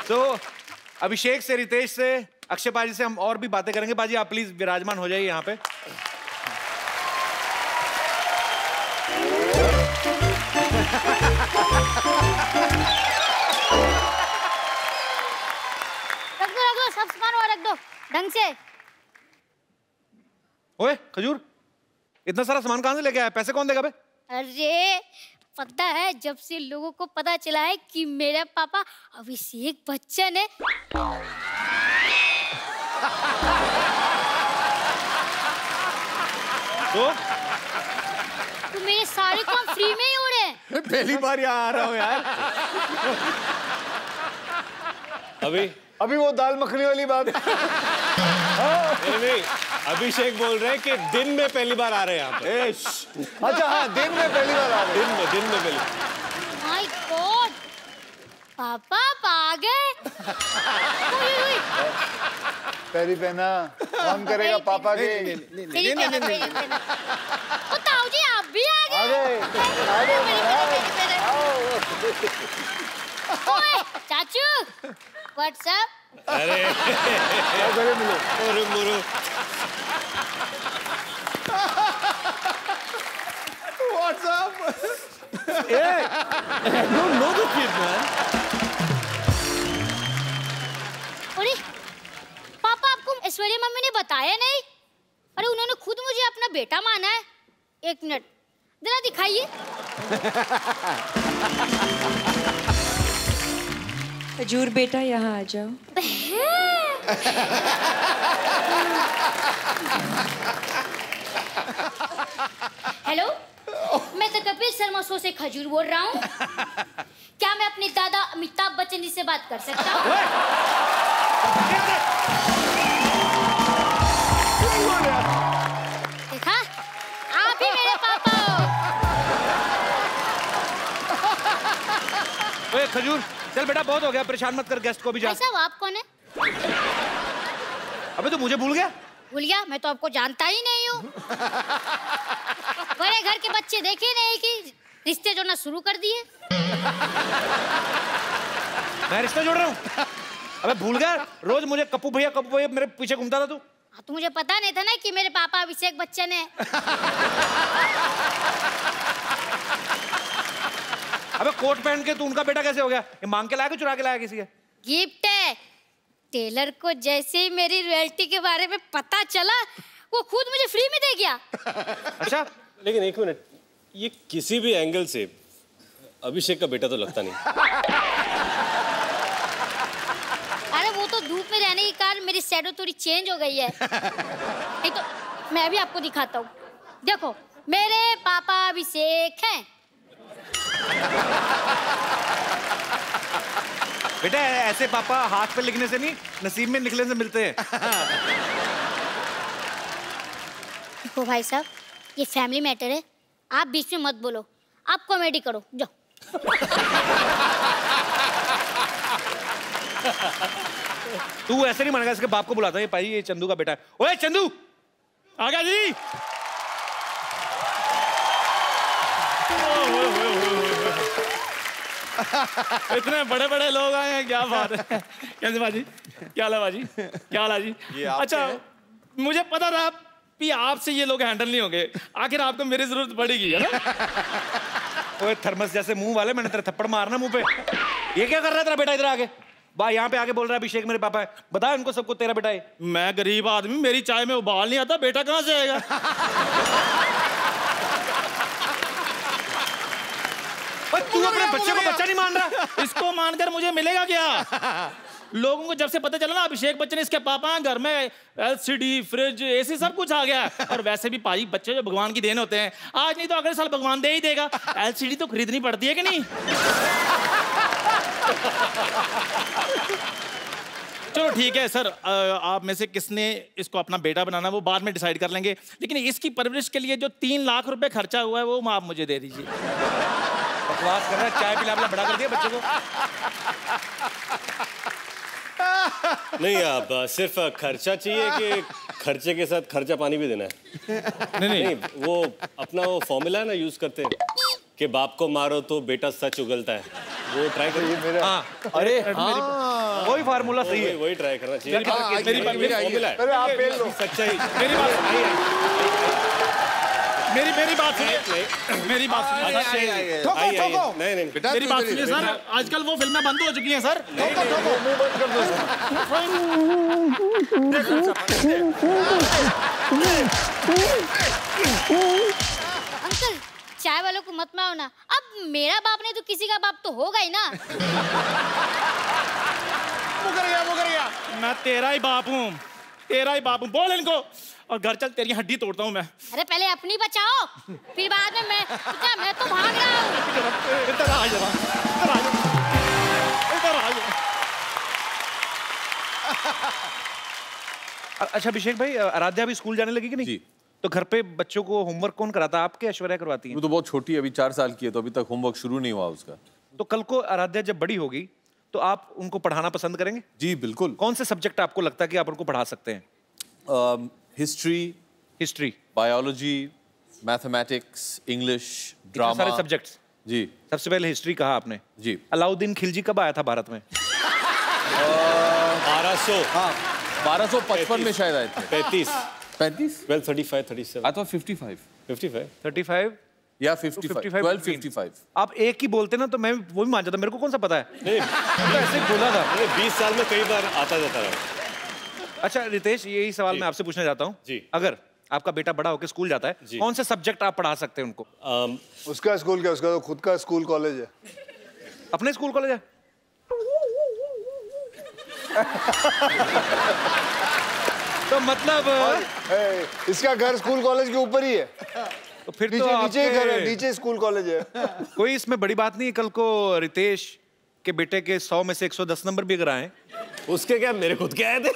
तो अभिषेक से, रितेश से, अक्षय पाजी से हम और भी बातें करेंगे। पाजी आप प्लीज विराजमान हो जाइए यहाँ पे। रख दो सब सामान वहाँ रख दो ढंग से। ओए खजूर, इतना सारा सामान कहाँ से लेके आया? पैसे कौन देगा बे? अरे पता है, जब से लोगों को पता चला है कि मेरा पापा अभिषेक बच्चन है, तो मेरे सारे काम फ्री में ही हो रहे हैं। पहली बार यहाँ आ रहा हूँ यार। अभी वो दाल मखनी वाली बात। नहीं, अभिषेक बोल रहे हैं कि दिन में पहली बार आ रहे हैं यहाँ पे। अच्छा हाँ, दिन में पहली बार आ रहे हैं। दिन में पहली। माय गॉड, पापा आ गए। पैरी पहना, कौन करेगा पापा के? ताऊ जी आप भी आ गए। ओए चाचू, व्हाट्सएप? अरे मिलो। WhatsApp? Hey, I don't know the kid, man. अरे पापा, आपको ऐश्वर्या मम्मी ने बताया नहीं? अरे उन्होंने खुद मुझे अपना बेटा माना है। एक मिनट जरा दिखाइए। खजूर बेटा यहाँ आ जाओ। हेलो, मैं तो कपिल शर्मा शो से खजूर बोल रहा हूँ। क्या मैं अपने दादा अमिताभ बच्चन जी से बात कर सकता हूँ? देखा, आप ही मेरे पापा हो। ओए खजूर, चल बेटा बहुत हो गया, परेशान मत कर गेस्ट को भी जा। साहब आप कौन है? अबे तो मुझे भूल गया? भूल गया? मैं तो आपको जानता ही नहीं हूँ। बड़े घर के बच्चे देखे नहीं कि रिश्ते जोड़ना शुरू कर दिए। मैं रिश्ता जोड़ रहा हूँ? अबे भूल गया, रोज मुझे कप्पू भैया मेरे पीछे घूमता था तू। तो मुझे पता नहीं था ना कि मेरे पापा अभिषेक बच्चन है। अबे कोट पहन के तू उनका बेटा कैसे हो गया? ये मांग के लाया कि चुरा के लाया किसी के? गिफ्ट है। टेलर को जैसे ही मेरी रॉयल्टी के बारे में पता चला, वो खुद मुझे फ्री में दे गया। अच्छा, लेकिन एक मिनट, ये किसी भी एंगल से अभिषेक का बेटा तो लगता नहीं। अरे वो तो धूप में रहने के कारण मेरी शैडो थोड़ी चेंज हो गई है। नहीं तो मैं भी आपको दिखाता हूँ। देखो, मेरे पापा अभिषेक हैं। बेटा ऐसे पापा हाथ पे लिखने से नहीं, नसीब में निकलने से मिलते हैं। देखो भाई साहब, ये फैमिली मैटर है, आप बीच में मत बोलो, आप कॉमेडी करो, जाओ। तू ऐसे नहीं मानेगा, इसके बाप को बुलाता है। ये भाई, ये चंदू का बेटा है। ओए चंदू, आ गया जी। इतने बड़े बड़े लोग आए हैं, क्या बात है। कैसे बाजी, क्या हाल है बाजी, क्या हाल है जी? अच्छा, मुझे पता था कि आपसे ये लोग हैंडल नहीं होंगे, आखिर आपको मेरी जरूरत पड़ेगी, है ना? ओए थर्मस जैसे मुंह वाले, मैंने तेरा थप्पड़ मारना मुंह पे। ये क्या कर रहा है तेरा बेटा इधर आके? बा यहाँ पे आके बोल रहा है अभिषेक मेरे पापा है। बता इनको सबको तेरा बेटा है। मैं गरीब आदमी, मेरी चाय में उबाल नहीं आता, बेटा कहाँ से आएगा? तू अपने बच्चे को बच्चा नहीं मान रहा? इसको मानकर मुझे मिलेगा क्या? लोगों को जब से पता चला ना अभिषेक बच्चन इसके पापा हैं, घर में एलसीडी, फ्रिज, एसी सब कुछ आ गया। और वैसे भी पाजी बच्चे जो भगवान की देन होते हैं, आज नहीं तो अगले साल भगवान दे ही देगा। एलसीडी तो खरीदनी पड़ती है कि नहीं? चलो ठीक है सर, आप में से किसने इसको अपना बेटा बनाना वो बाद में डिसाइड कर लेंगे, लेकिन इसकी परवरिश के लिए जो 3 लाख रुपए खर्चा हुआ है वो आप मुझे दे दीजिए। बकवास कर रहा है, चाय पिला बड़ा कर दिया बच्चे को। नहीं, आप सिर्फ खर्चा चाहिए कि खर्चे के साथ खर्चा पानी भी देना है? नहीं, वो अपना वो फॉर्मूला है ना यूज करते हैं कि बाप को मारो तो बेटा सच उगलता है, वो ट्राई करिए। हाँ, अरे हाँ, वही फार्मूला सही है, वही ट्राई करना चाहिए। आप सच्चाई। मेरी बात सुनिए, मेरी बात सुनिए। नहीं, मेरी बात सुनिए सर, आजकल वो फिल्में बंद हो चुकी हैं सर। अंकल, चाय वालों को मत मारो ना। अब मेरा बाप नहीं तो किसी का बाप तो होगा ही ना। मुकर गया। मैं तेरा ही बाप हूँ, तेरा ही बाप हूँ। बोल इनको, और घर चल, तेरी हड्डी तोड़ता हूँ मैं। अरे पहले अपनी बचाओ, फिर बाद में मैं तो भाग रहा हूँ। इधर आ जा। अच्छा अभिषेक भाई, आराध्या अभी स्कूल जाने लगी कि नहीं? जी। तो घर पे बच्चों को होमवर्क कौन कराता है? आपके ऐश्वर्या करवाती है? वो तो बहुत छोटी है, अभी 4 साल की है, तो अभी तक होमवर्क शुरू नहीं हुआ उसका। तो कल को आराध्या जब बड़ी होगी तो आप उनको पढ़ाना पसंद करेंगे? जी बिल्कुल। कौन से सब्जेक्ट आपको लगता है कि आप उनको पढ़ा सकते हैं? History, biology, mathematics, English, drama, सारे सब्जेक्ट्स। जी। सबसे पहले हिस्ट्री कहा आपने। जी। अलाउद्दीन खिलजी कब आया था भारत में? 1200। हाँ, 1255 में शायद आए थे। 35। 1235, 37। I thought 55 या 55, 1255। आप एक ही बोलते ना तो मैं वो भी मान जाता, मेरे को कौन सा पता है? नहीं, तो ऐसे बोला था। 20 साल में कई बार आता जाता रहा। अच्छा रितेश, यही सवाल मैं आपसे पूछना चाहता हूँ। अगर आपका बेटा बड़ा होकर स्कूल जाता है, कौन से सब्जेक्ट आप पढ़ा सकते हैं उनको? उसका स्कूल क्या, उसका तो खुद का स्कूल कॉलेज है। अपने स्कूल कॉलेज है? तो मतलब इसका घर स्कूल कॉलेज के ऊपर ही है। तो फिर नीचे, तो नीचे घर है, नीचे स्कूल कॉलेज है। कोई इसमें बड़ी बात नहीं है। कल को रितेश के बेटे के 100 में से 110 नंबर भी अगर आए, उसके क्या, मेरे खुद के आए थे।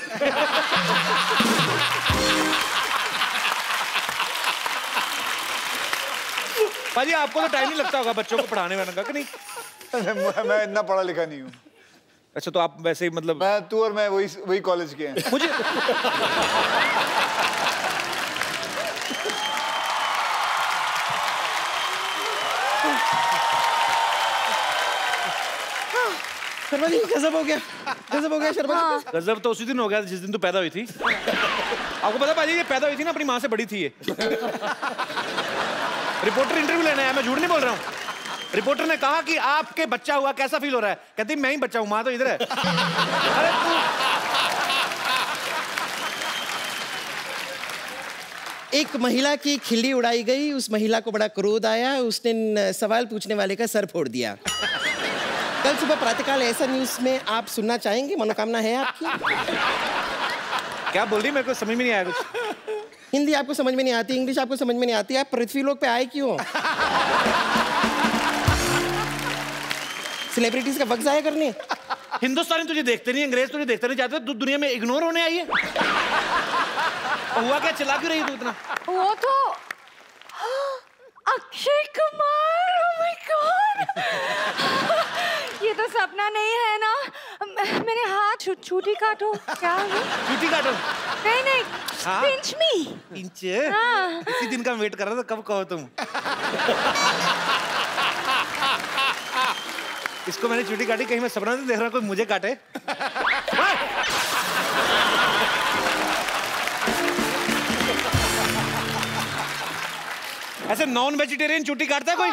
पाजी आपको तो टाइम नहीं लगता होगा बच्चों को पढ़ाने वाने का कि नहीं? मैं इतना पढ़ा लिखा नहीं हूँ। अच्छा, तो आप वैसे ही मतलब तू और मैं वही कॉलेज के हैं। मुझे शर्मा जी गजब हो गया शर्मा जी। गजब तो उसी दिन हो गया जिस दिन तू पैदा हुई थी। आपको पता पाजी ये पैदा हुई थी ना अपनी माँ से बड़ी थी ये। रिपोर्टर इंटरव्यू लेना है, मैं झूठ नहीं बोल रहा हूँ। रिपोर्टर ने कहा कि आपके बच्चा हुआ कैसा फील हो रहा है, कहती मैं ही बच्चा हूँ, माँ तो इधर है। अरे तू एक महिला की खिल्ली उड़ाई गई, उस महिला को बड़ा क्रोध आया, उसने सवाल पूछने वाले का सर फोड़ दिया। कल सुबह प्रातःकाल ऐसा न्यूज में आप सुनना चाहेंगे, मनोकामना है आपकी? क्या बोल रही, मेरे को समझ में नहीं आया कुछ। हिंदी आपको समझ में नहीं आती, इंग्लिश आपको समझ में नहीं आती, आप पृथ्वी लोक पे आए क्यों? सेलिब्रिटीज का वक्त जाया करने। हिंदुस्तानी तुझे देखते नहीं, अंग्रेज तुझे देखते नहीं चाहते, तू दुनिया में इग्नोर होने आई है। हुआ क्या, चिल्ला क्यों रही तू इतना? वो तो Akshay Kumar, oh my God! ये तो सपना नहीं है ना? मेरे हाथ छुट्टी काटो। क्या छुट्टी काटो? नहीं हाँ? पिंच मी। पिंच? हाँ। इसी दिन का वेट कर रहा था, कब कहो तुम। इसको मैंने छुट्टी काटी, कहीं मैं सपना नहीं देख रहा कोई मुझे काटे। ऐसे नॉन वेजिटेरियन छुट्टी काटता है कोई?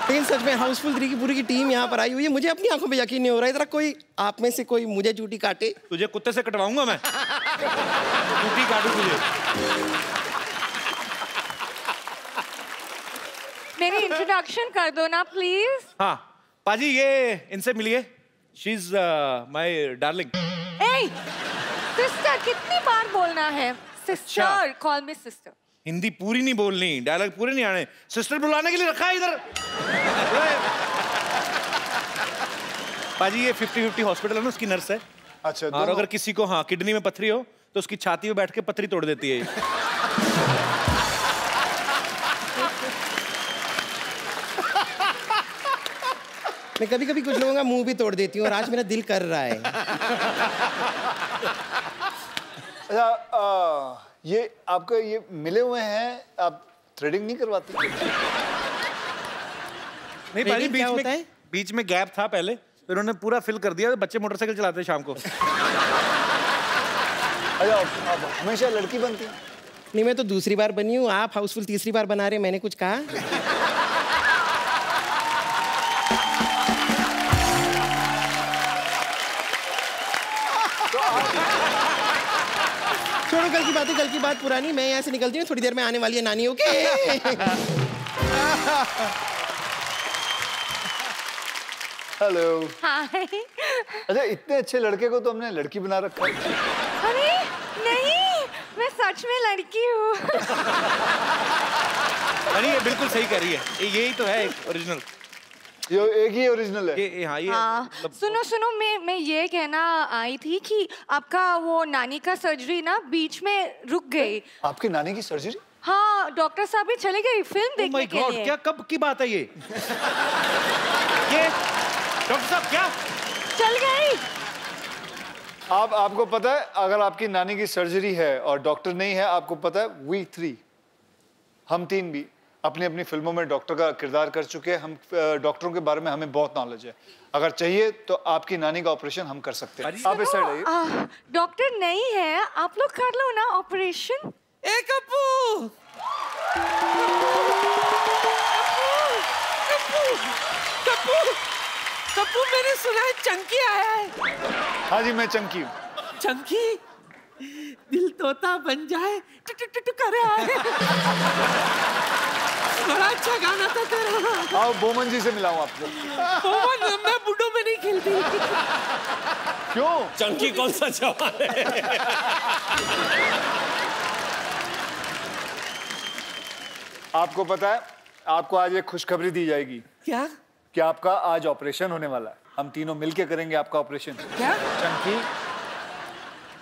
लेकिन सच में हाउसफुल 3 की पूरी की टीम यहाँ पर आई हुई है, मुझे अपनी आंखों में यकीन नहीं हो रहा है। इधर कोई आप में से कोई मुझे छुट्टी काटे। तुझे कुत्ते से कटवाऊंगा मैं। छुट्टी काटू तुझे। मेरी इंट्रोडक्शन कर दो ना प्लीज। हाँ पाजी, ये इनसे मिलिए, she is my darling. Sister कितनी बार बोलना है? सिस्टर, कॉल मी सिस्टर। हिंदी पूरी नहीं बोलनी, डायलॉग पूरे नहीं आने, सिस्टर बुलाने के लिए रखा है इधर। पाजी ये 50-50 हॉस्पिटल है ना, उसकी नर्स है। अच्छा। और अगर किसी को हाँ किडनी में पथरी हो तो उसकी छाती में बैठ के पथरी तोड़ देती है। मैं कभी कभी कुछ लोगों का मुंह भी तोड़ देती हूँ, और आज मेरा दिल कर रहा है। अच्छा, ये आपका ये मिले हुए हैं, आप थ्रेडिंग नहीं करवाती? नहीं पाजी, बीच में गैप था पहले, तो इन्होंने पूरा फिल कर दिया। बच्चे मोटरसाइकिल चलाते हैं शाम को। अच्छा, आप हमेशा लड़की बनती हैं? नहीं, मैं तो दूसरी बार बनी हूँ, आप हाउसफुल तीसरी बार बना रहे हैं, मैंने कुछ कहा? छोड़ो कल की बात पुरानी, मैं यहाँ से निकलती हूँ, थोड़ी देर में आने वाली है नानी। ओके? हेलो। हाय। अच्छा, इतने अच्छे लड़के को तो हमने लड़की बना रखा है। अरे नहीं, मैं सच में लड़की हूँ। अरे ये बिल्कुल सही कह रही है, यही तो है ओरिजिनल। ये एक ही ओरिजिनल है। हाँ, सुनो मैं ये कहना आई थी कि आपका वो नानी का सर्जरी ना बीच में रुक गई। आपकी नानी की सर्जरी? हाँ, डॉक्टर साहब भी चले गए फिल्म देखने के लिए। क्या कब की बात है ये? डॉक्टर साहब क्या चल गई? आपको पता है, अगर आपकी नानी की सर्जरी है और डॉक्टर नहीं है, आपको पता है We 3 हम 3 भी अपनी अपनी फिल्मों में डॉक्टर का किरदार कर चुके हैं। हम डॉक्टरों के बारे में हमें बहुत नॉलेज है। अगर चाहिए तो आपकी नानी का ऑपरेशन हम कर सकते हैं। आप इस साइड आइए। डॉक्टर नहीं है, आप लोग कर लो ना ऑपरेशन। कप्पू मैंने सुना है चंकी आया है। हाँ जी, मैं चंकी हूँ। चंकी दिल तोता बन जाए टू करे आए। बड़ा अच्छा गाना था तेरा। आओ बोमन जी से मिलाऊं आपको। बोमन, मैं बुड्ढों में नहीं खेलती। क्यों? चंकी कौन सा जवान है? आपको पता है, आपको आज एक खुशखबरी दी जाएगी। क्या? कि आपका आज ऑपरेशन होने वाला है। हम तीनों मिलके करेंगे आपका ऑपरेशन। क्या? चंकी,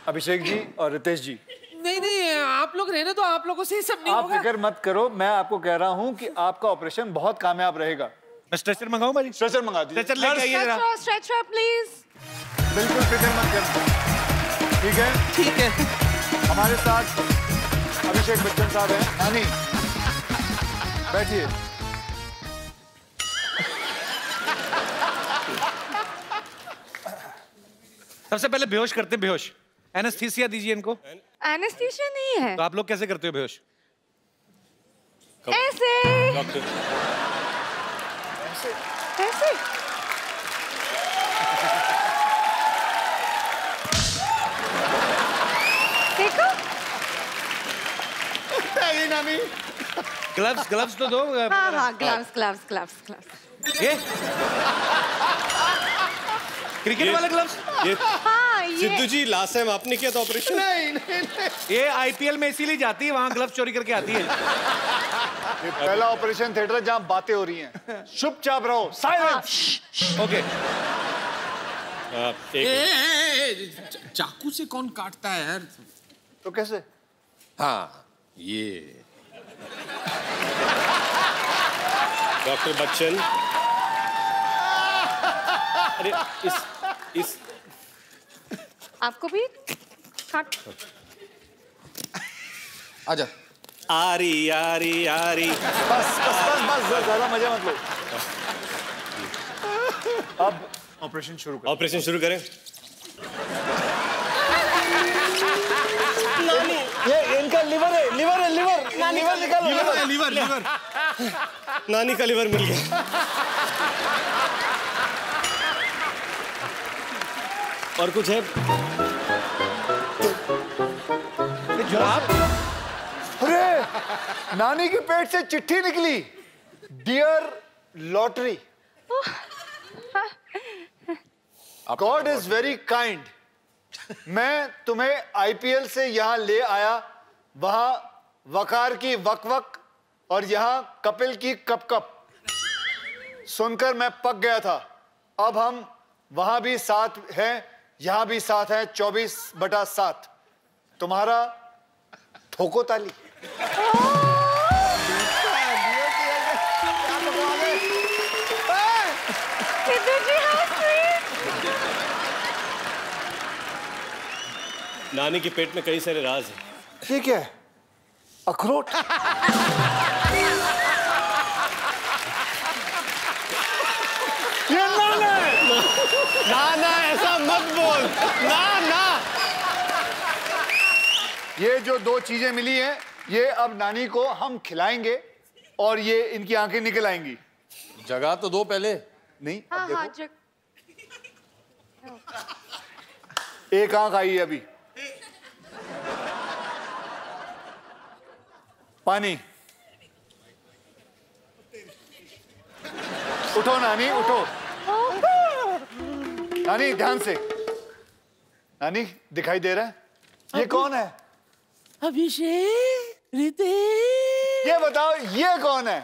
अभिषेक जी और रितेश जी। नहीं, आप लोग रहने तो आप लोगों से ही सब नहीं आप होगा। फिक्र मत करो, मैं आपको कह रहा हूँ कि आपका ऑपरेशन बहुत कामयाब रहेगा। मैं स्ट्रेचर मंगाऊं भाई? स्ट्रेचर मंगा दीजिए। स्ट्रेचर लेके आइए जरा। Stretcher please. बिल्कुल फिक्र मत करो, ठीक है? ठीक है। हमारे साथ अभिषेक बच्चन साहब हैं। नानी बैठिए। सबसे पहले बेहोश करते हैं, बेहोश। एनेस्थीसिया दीजिए इनको। एनेस्थीसिया नहीं है। तो आप लोग कैसे करते हो बेहोश? ऐसे ऐसे। देखो नानी। ग्लव्स ग्लव्स तो दो। हाँ हाँ ग्लव्स ग्लव्स ग्लव्स ग्लव्स। ये क्रिकेट वाले ग्लव्स। ये हाँ ये सिद्धू जी लास्ट टाइम आपने किया था ऑपरेशन? नहीं। ये आईपीएल में इसीलिए जाती है, वहां ग्लव्स चोरी करके आती है। ये पहला ऑपरेशन थिएटर है जहां बातें हो रही हैं। चुपचाप रहो, साइलेंस। ओके। चाकू से कौन काटता है यार? तो कैसे? हाँ ये डॉक्टर बच्चन, अरे इस आपको भी काट। आजा। आरी आरी आरी। बस ज्यादा मजा मत लो। अब ऑपरेशन शुरू करें। ऑपरेशन शुरू करें। ये इनका लिवर है, लिवर निकालो। लीवर। नानी का लिवर मिल गया। और कुछ है? जुराब। अरे नानी के पेट से चिट्ठी निकली। Dear lottery, God is very kind. मैं तुम्हें आईपीएल से यहाँ ले आया, वहां वकार की वक वक और यहाँ कपिल की कप कप सुनकर मैं पक गया था। अब हम वहां भी साथ हैं, यहां भी साथ हैं। 24/7 तुम्हारा ठोको ताली। नानी के पेट में कई सारे राज हैं। ठीक है, अखरोट। ये ना ऐसा मत बोल। ना ये जो 2 चीजें मिली हैं, ये अब नानी को हम खिलाएंगे और ये इनकी आंखें निकल आएंगी। जगह तो दो पहले। नहीं, हाँ अब हाँ देखो। एक आंख आई है अभी। पानी। उठो नानी, उठो। नानी ध्यान से। नानी दिखाई दे रहा है? ये कौन है? अभिषेक, रितेश। ये बताओ ये कौन है?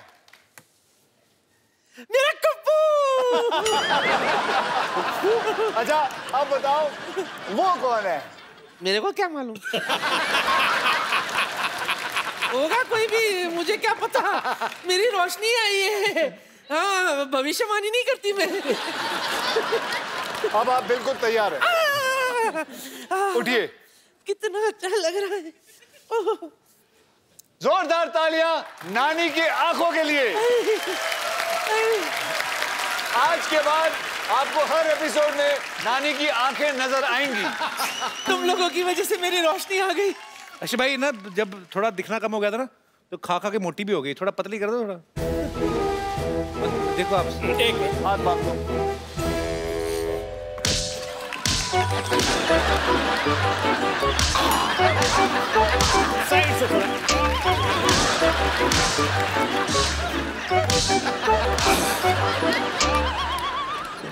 मेरा कप्पू। अच्छा अब बताओ वो कौन है? मेरे को क्या मालूम? होगा कोई भी, मुझे क्या पता। मेरी रोशनी आई है। हाँ, भविष्यवाणी नहीं करती मैं। अब आप बिल्कुल तैयार हैं। उठिए। कितना अच्छा लग रहा है। जोरदार तालियां नानी की आंखों के लिए। आज के बाद आपको हर एपिसोड में नानी की आंखें नजर आएंगी। तुम लोगों की वजह से मेरी रोशनी आ गई। अच्छा भाई ना, जब थोड़ा दिखना कम हो गया था ना, तो खा के मोटी भी हो गई। थोड़ा पतली कर दो थोड़ा। देखो आप एक हाथ बांध दो। साइड से थोड़ा।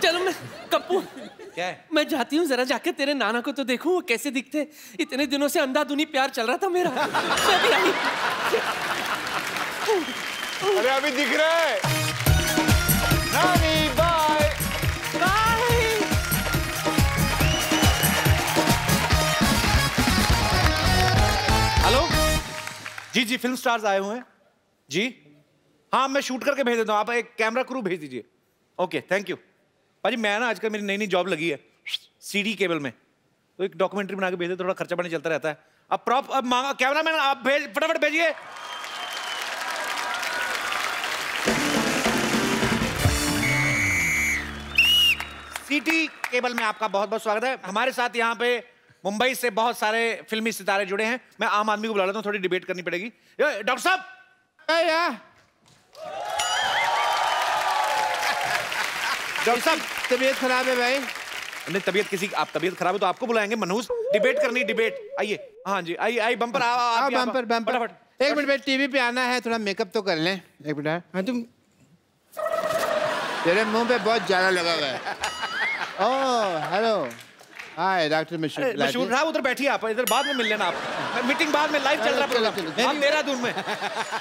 चलो मैं कप्पू, क्या है? मैं जाती हूँ, जरा जाके तेरे नाना को तो देखूं वो कैसे दिखते। इतने दिनों से अंधाधुनी प्यार चल रहा था मेरा। मैं भी आई। अरे अभी दिख रहा है। नानी बाय बाय। हेलो जी, जी फिल्म स्टार्स आए हुए हैं जी। हाँ मैं शूट करके भेज देता हूँ, आप एक कैमरा क्रू भेज दीजिए। ओके थैंक यू भाजी। मैं ना आजकल मेरी नई जॉब लगी है सीडी केबल में, तो एक डॉक्यूमेंट्री बना के भेज दे, थोड़ा खर्चा पानी चलता रहता है। अब प्रॉप अब मांगा कैमरामैन, आप भेज फटाफट भेजिए। सीटी केबल में आपका बहुत बहुत स्वागत है। हमारे साथ यहाँ पे मुंबई से बहुत सारे फिल्मी सितारे जुड़े हैं। मैं आम आदमी को बुला लेता हूँ, थोड़ी डिबेट करनी पड़ेगी। डॉक्टर साहब, डॉक्टर साहब तबीयत खराब है भाई। नहीं, तबीयत किसी आप तबीयत खराब है तो आपको बुलाएंगे। मनहूस डिबेट करनी, डिबेट। आइए। हाँ जी, आइए आइए। बम्पर आओ, बम्पर बम्पर। एक मिनट भाई, टीवी पे आना है, थोड़ा मेकअप तो कर लें। एक मिनट। हाँ तुम, तेरे मुंह पे बहुत ज्यादा लगा हुआ है। ओह हेलो, हाय डॉक्टर मशहूर साहब, उधर बैठिए आप, इधर बाद में मिल लेना आप। मीटिंग बाद में, लाइव चल रहा प्रोग्राम। आप देहरादून में?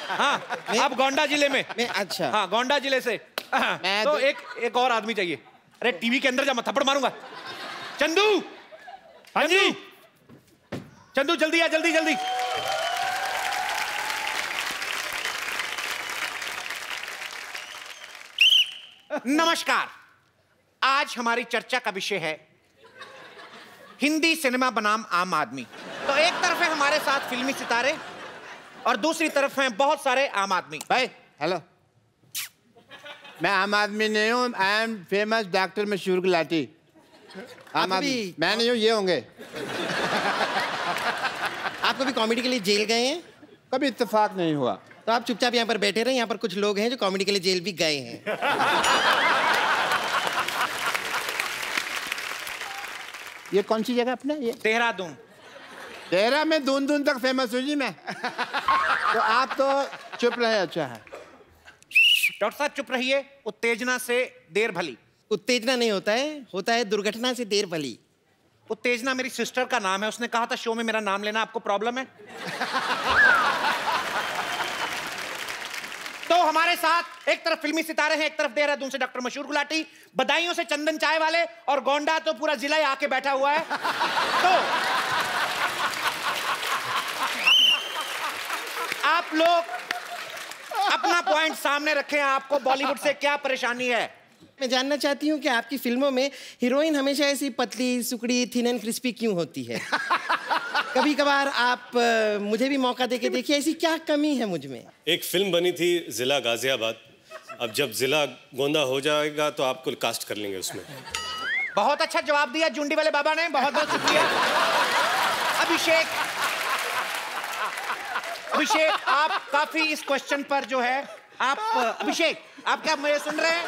हाँ, आप गोंडा जिले में? अच्छा हाँ, गोंडा जिले से। तो एक और आदमी चाहिए। अरे टीवी के अंदर जा, मैं थप्पड़ मारूंगा। चंदू। हाँ जी चंदू, जल्दी आ, जल्दी जल्दी। नमस्कार, आज हमारी चर्चा का विषय है हिंदी सिनेमा बनाम आम आदमी। तो एक तरफ है हमारे साथ फिल्मी सितारे और दूसरी तरफ हैं बहुत सारे आम आदमी। भाई हेलो, मैं आम आदमी नहीं हूँ, आई एम फेमस डॉक्टर मशहूर गुलाटी। आम आदमी मैं नहीं हूँ, ये होंगे। आप कभी कॉमेडी के लिए जेल गए हैं? कभी इत्तेफाक नहीं हुआ। तो आप चुपचाप यहाँ पर बैठे रहे, यहाँ पर कुछ लोग हैं जो कॉमेडी के लिए जेल भी गए हैं। ये कौन सी जगह अपना? ये देहरादून। देहरा में दून तक फेमस हूँ जी मैं। तो आप तो चुप रहे, अच्छा है। डॉक्टर साहब चुप रहिए, उत्तेजना से देर भली। उत्तेजना नहीं होता है, होता है दुर्घटना से देर भली। उत्तेजना मेरी सिस्टर का नाम है, उसने कहा था शो में मेरा नाम लेना। आपको प्रॉब्लम है? तो हमारे साथ एक तरफ फिल्मी सितारे हैं, एक तरफ देहरादून से डॉक्टर मशहूर गुलाटी, बदायूं से चंदन चाय वाले, और गोंडा तो पूरा जिला ही आके बैठा हुआ है। तो आप लोग अपना पॉइंट सामने रखें, आपको बॉलीवुड से क्या परेशानी है? मैं जानना चाहती हूँ कि आपकी फिल्मों में हीरोइन हमेशा ऐसी पतली सुकड़ी थिन एंड क्रिस्पी क्यों होती है? कभी कभार आप मुझे भी मौका देके देखिए, ऐसी क्या कमी है मुझ में? एक फिल्म बनी थी जिला गाजियाबाद, अब जब जिला गोंदा हो जाएगा तो आपको कास्ट कर लेंगे उसमें। बहुत अच्छा जवाब दिया जुंडी वाले बाबा ने, बहुत बहुत शुक्रिया। अभिषेक, आप काफी इस क्वेश्चन पर जो है आप अभिषेक, आप क्या मुझे सुन रहे हैं?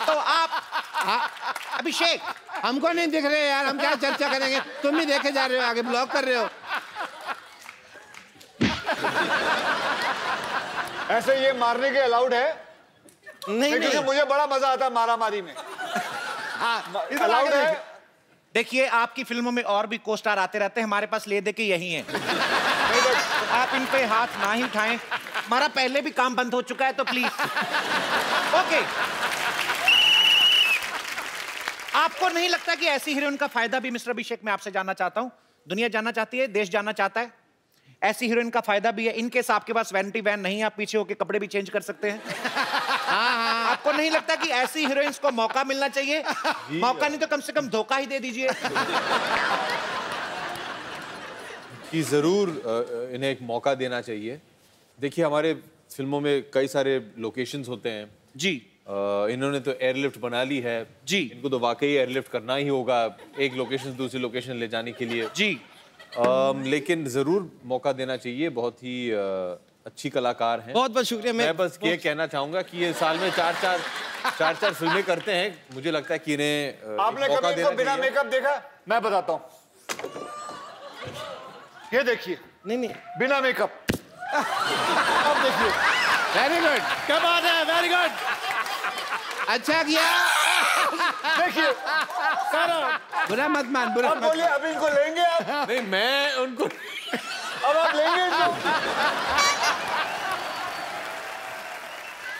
तो आप अभिषेक, हमको नहीं दिख रहे यार, हम क्या चर्चा करेंगे? तुम ही देखे जा रहे हो, आगे ब्लॉक कर रहे हो। ऐसे ये मारने के अलाउड है? नहीं, क्योंकि मुझे बड़ा मजा आता है मारामारी में। अलाउड है? देखिए, आपकी फिल्मों में और भी को स्टार आते रहते हैं, हमारे पास ले दे के यही हैं। आप इन पे हाथ ना ही उठाएं, हमारा पहले भी काम बंद हो चुका है, तो प्लीज। ओके, आपको नहीं लगता कि ऐसी हीरोइन का फायदा भी, मिस्टर अभिषेक मैं आपसे जानना चाहता हूं, दुनिया जानना चाहती है, देश जानना चाहता है, ऐसी हीरोइन का फायदा भी है। इनकेस आपके पास वैनिटी वैन नहीं है, आप पीछे होके कपड़े भी चेंज कर सकते हैं। आपको नहीं लगता कि ऐसी हीरोइंस को मौका मिलना चाहिए? मौका नहीं तो कम से कम धोखा ही दे दीजिए। कि जरूर इन्हें एक मौका देना चाहिए। देखिए, हमारे फिल्मों में कई सारे लोकेशंस होते हैं जी। इन्होंने तो एयरलिफ्ट बना ली है जी, इनको तो वाकई एयरलिफ्ट करना ही होगा एक लोकेशन से दूसरी लोकेशन ले जाने के लिए जी। लेकिन जरूर मौका देना चाहिए, बहुत ही अच्छी कलाकार हैं। बहुत बहुत शुक्रिया। मैं बस ये कहना चाहूंगा कि ये साल में चार फिल्में करते हैं, मुझे लगता है कि इन्हें आपने कभी इनको बिना मेकअप देखा? मैं बताता हूँ, ये देखिए। नहीं, बिना मेकअप। अब देखिए, वेरी गुड, क्या बात है, वेरी गुड, अच्छा किया। देखिए बुरा मत मान, बुरा अब बोलिए, अभी इनको लेंगे आप? नहीं, मैं उनको अब आप लेंगे इनको?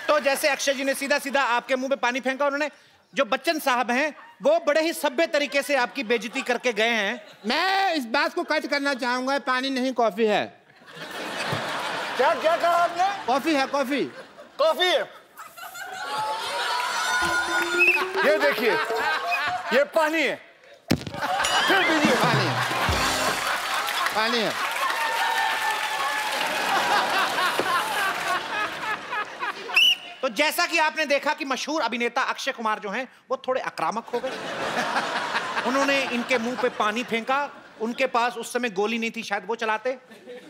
तो जैसे अक्षय जी ने सीधा सीधा आपके मुंह पे पानी फेंका, उन्होंने जो बच्चन साहब हैं वो बड़े ही सभ्य तरीके से आपकी बेइज्जती करके गए हैं। मैं इस बात को कट करना चाहूंगा, पानी नहीं कॉफी है। क्या क्या कहा आपने? कॉफी है, कॉफी। कॉफी है? ये देखिए, ये पानी है। फिर दीजिए। पानी है, पानी है। तो जैसा कि आपने देखा कि मशहूर अभिनेता अक्षय कुमार जो हैं वो थोड़े आक्रामक हो गए। उन्होंने इनके मुंह पे पानी फेंका। उनके पास उस समय गोली नहीं थी, शायद वो चलाते।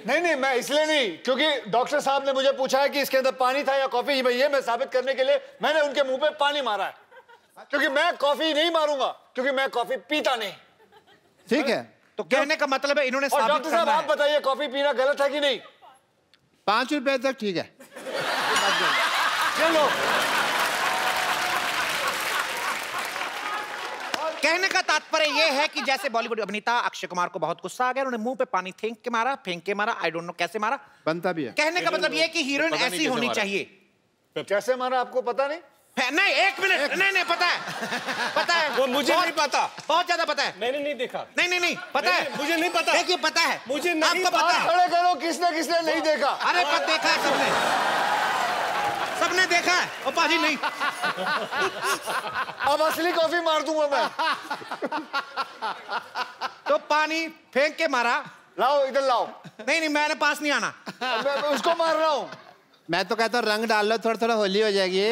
नहीं, मैं इसलिए नहीं, क्योंकि डॉक्टर साहब ने मुझे पूछा है कि इसके अंदर पानी था या कॉफी। ये मैं साबित करने के लिए मैंने उनके मुंह पे पानी मारा है, क्योंकि मैं कॉफी नहीं मारूंगा, क्योंकि मैं कॉफी पीता नहीं। ठीक है, तो कहने का मतलब है इन्होंने साबित डॉक्टर साहब आप बताइए कॉफी पीना गलत है कि नहीं? 5 रुपए तक ठीक है। चलो, कहने का तात्पर्य यह है कि जैसे बॉलीवुड अभिनेता अक्षय कुमार को बहुत गुस्सा आ गया, उन्होंने मुंह पे पानी फेंक के मारा, आई डोंट नो कैसे मारा, बनता भी है। कहने का मतलब यह कि हीरोइन ऐसी होनी चाहिए। कैसे मारा आपको पता नहीं? नहीं, 1 मिनट, नहीं पता है, पता है। वो मुझे नहीं पता, बहुत ज्यादा पता है। मैंने नहीं देखा। नहीं पता है, मुझे नहीं पता। देखिए पता है, मुझे नहीं आपको पता है। खड़े करो, किसने नहीं देखा? अरे पर देखा है सबने देखा है। ओ पाजी नहीं, अब असली कॉफी मार दूंगा मैं। तो पानी फेंक के मारा। लाओ इधर लाओ। नहीं मैंने पास नहीं आना। मैं उसको मार रहा हूँ। मैं तो कहता हूँ रंग डाल लो, थोड़ा होली हो जाएगी।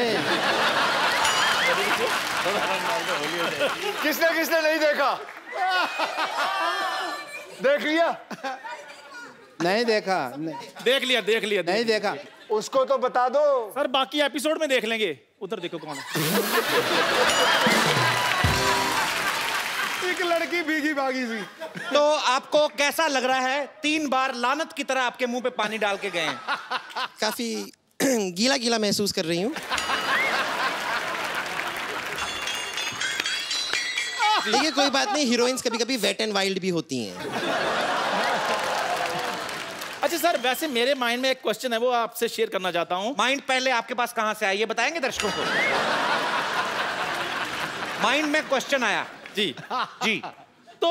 किसने नहीं देखा? देख लिया? नहीं देखा। देख लिया नहीं देखा। उसको तो बता दो सर, बाकी एपिसोड में देख लेंगे। उधर देखो कौन है। एक लड़की भीगी भागी सी। तो आपको कैसा लग रहा है? 3 बार लानत की तरह आपके मुंह पे पानी डाल के गए हैं। काफी गीला महसूस कर रही हूँ। देखिए कोई बात नहीं, हीरोइंस कभी-कभी वेट एंड वाइल्ड भी होती हैं। अच्छा सर, वैसे मेरे माइंड में एक क्वेश्चन है, वो आपसे शेयर करना चाहता हूँ। माइंड पहले आपके पास कहाँ से आया ये बताएंगे दर्शकों को? माइंड में क्वेश्चन आया जी। तो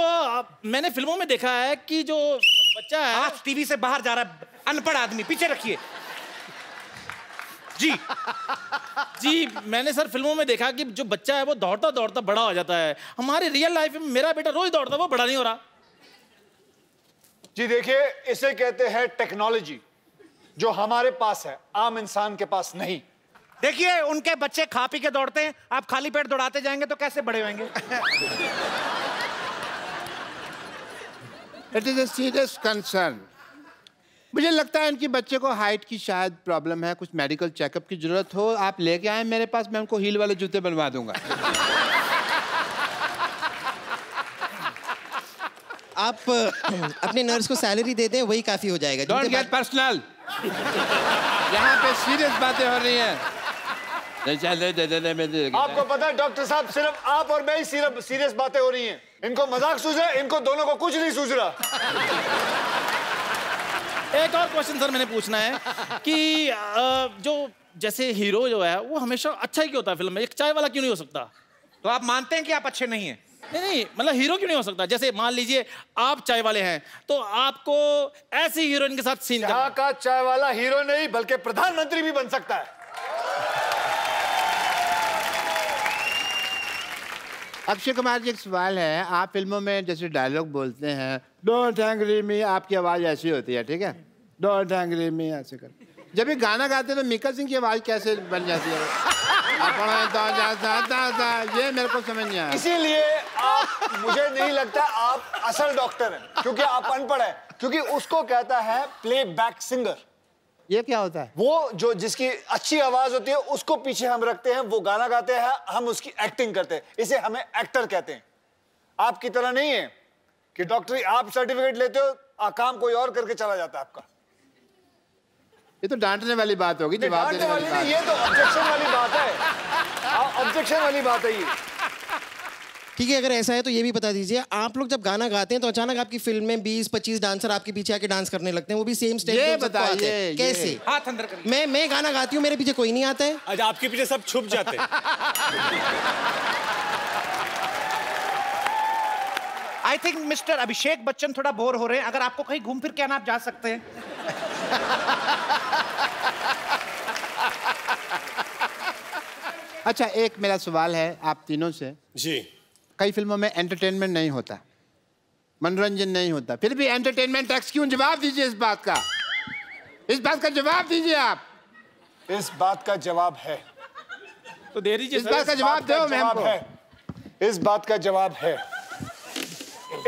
मैंने फिल्मों में देखा है कि जो बच्चा है, आप टीवी से बाहर जा रहा है अनपढ़ आदमी, पीछे रखिए। जी मैंने सर फिल्मों में देखा कि जो बच्चा है वो दौड़ता दौड़ता बड़ा हो जाता है। हमारे रियल लाइफ में मेरा बेटा रोज दौड़ता है, वो बड़ा नहीं हो रहा। जी देखिए, इसे कहते हैं टेक्नोलॉजी, जो हमारे पास है, आम इंसान के पास नहीं। देखिए उनके बच्चे खा पी के दौड़ते हैं, आप खाली पेट दौड़ाते जाएंगे तो कैसे बड़े होंगे? It is a serious concern. मुझे लगता है इनके बच्चे को हाइट की शायद प्रॉब्लम है, कुछ मेडिकल चेकअप की जरूरत हो। आप लेके आए मेरे पास, मैं उनको हील वाले जूते बनवा दूंगा। आप अपने नर्स को सैलरी दे दें, वही काफी हो जाएगा। Don't get personal. यहाँ पे सीरियस बातें हो रही हैं। आपको पता है डॉक्टर साहब, सिर्फ आप और मैं ही सीरियस बातें हो रही हैं। इनको मजाक सूझ रहा है, इनको दोनों को कुछ नहीं सूझ रहा। एक और क्वेश्चन सर मैंने पूछना है कि जो जैसे हीरो जो है वो हमेशा अच्छा ही क्यों होता है फिल्म में? एक चाय वाला क्यों नहीं हो सकता? तो आप मानते हैं कि आप अच्छे नहीं हैं? नहीं मतलब हीरो क्यों नहीं हो सकता? जैसे मान लीजिए आप चाय वाले हैं, तो आपको ऐसी हीरोइन के साथ सीन यहाँ का चाय वाला हीरो नहीं बल्कि प्रधानमंत्री भी बन सकता है। अक्षय कुमार जी, एक सवाल है। आप फिल्मों में जैसे डायलॉग बोलते हैं, डोंट एंग्री मी, आपकी आवाज ऐसी होती है, ठीक है? डोंट एंग्री मी ऐसे कर। जब ये गाना गाते हैं तो मिक्का सिंह की आवाज कैसे बन जाती है? ये मेरे को समझ नहीं आया। इसीलिए आप, मुझे नहीं लगता आप असल डॉक्टर हैं, क्योंकि आप अनपढ़ हैं। क्योंकि उसको कहता है प्लेबैक सिंगर। ये क्या होता है? वो जो जिसकी अच्छी आवाज होती है उसको पीछे हम रखते हैं, वो गाना गाते हैं, हम उसकी एक्टिंग करते हैं, इसे हमें एक्टर कहते हैं। आपकी तरह नहीं है कि डॉक्टरी आप सर्टिफिकेट लेते हो, काम कोई और करके चला जाता है आपका। ये तो डांटने वाली बात होगी, जवाब देने वाली नहीं, ये तो ऑब्जेक्शन वाली बात है। ऑब्जेक्शन वाली बात है ये। ठीक है, अगर ऐसा है तो ये भी बता दीजिए, आप लोग जब गाना गाते हैं तो अचानक आपकी फिल्म में 20-25 डांसर आपके पीछे आके डांस करने लगते हैं, वो भी सेम स्टेप। ये बताइए कैसे? हाथ अंदर करिए। मैं गाना गाती हूँ, मेरे पीछे कोई नहीं आता है। अच्छा, आपके पीछे सब छुप जाते हैं। I think mister Abhishek Bachchan थोड़ा बोर हो रहे हैं। अगर आपको कहीं घूम फिर के आना, आप जा सकते हैं। अच्छा, एक मेरा सवाल है आप तीनों से। जी। कई फिल्मों में एंटरटेनमेंट नहीं होता, मनोरंजन नहीं होता, फिर भी एंटरटेनमेंट टैक्स क्यों? जवाब दीजिए इस बात का, इस बात का जवाब दीजिए आप। इस बात का जवाब है। तो दे दीजिए। इस बात का जवाब दो मैम को। इस बात का जवाब है।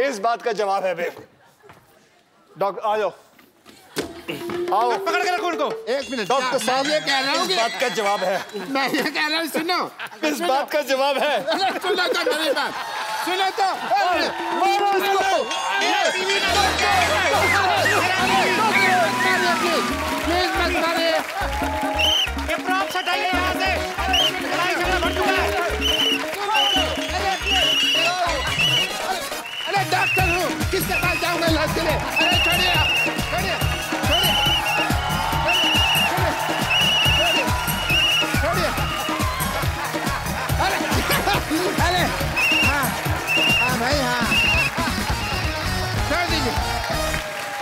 इस बात का जवाब है बेब। डॉक्टर आ जाओ। आओ। पकड़ के रखो उनको। एक मिनट। डॉक्टर साहब, ये कह रहा हूँ इस बात का जवाब है। मैं ये कह रहा हूँ, सुनो। इस बात का जवाब है। सुनो तो मेरी बात। सुनो तो। मारो इसको। प्लीज मत मारिए। ये प्रॉप्स हटाइए यहाँ से। लड़ाई झगड़ा बढ़ चुका है। अरे डॉक्टर हूँ, किसके पास जाऊंगा इलाज के लिए? अरे छोड़िए, छोड़िए, छोड़िए, छोड़िए। अरे हाँ हाँ भाई हाँ, छोड़ दीजिए।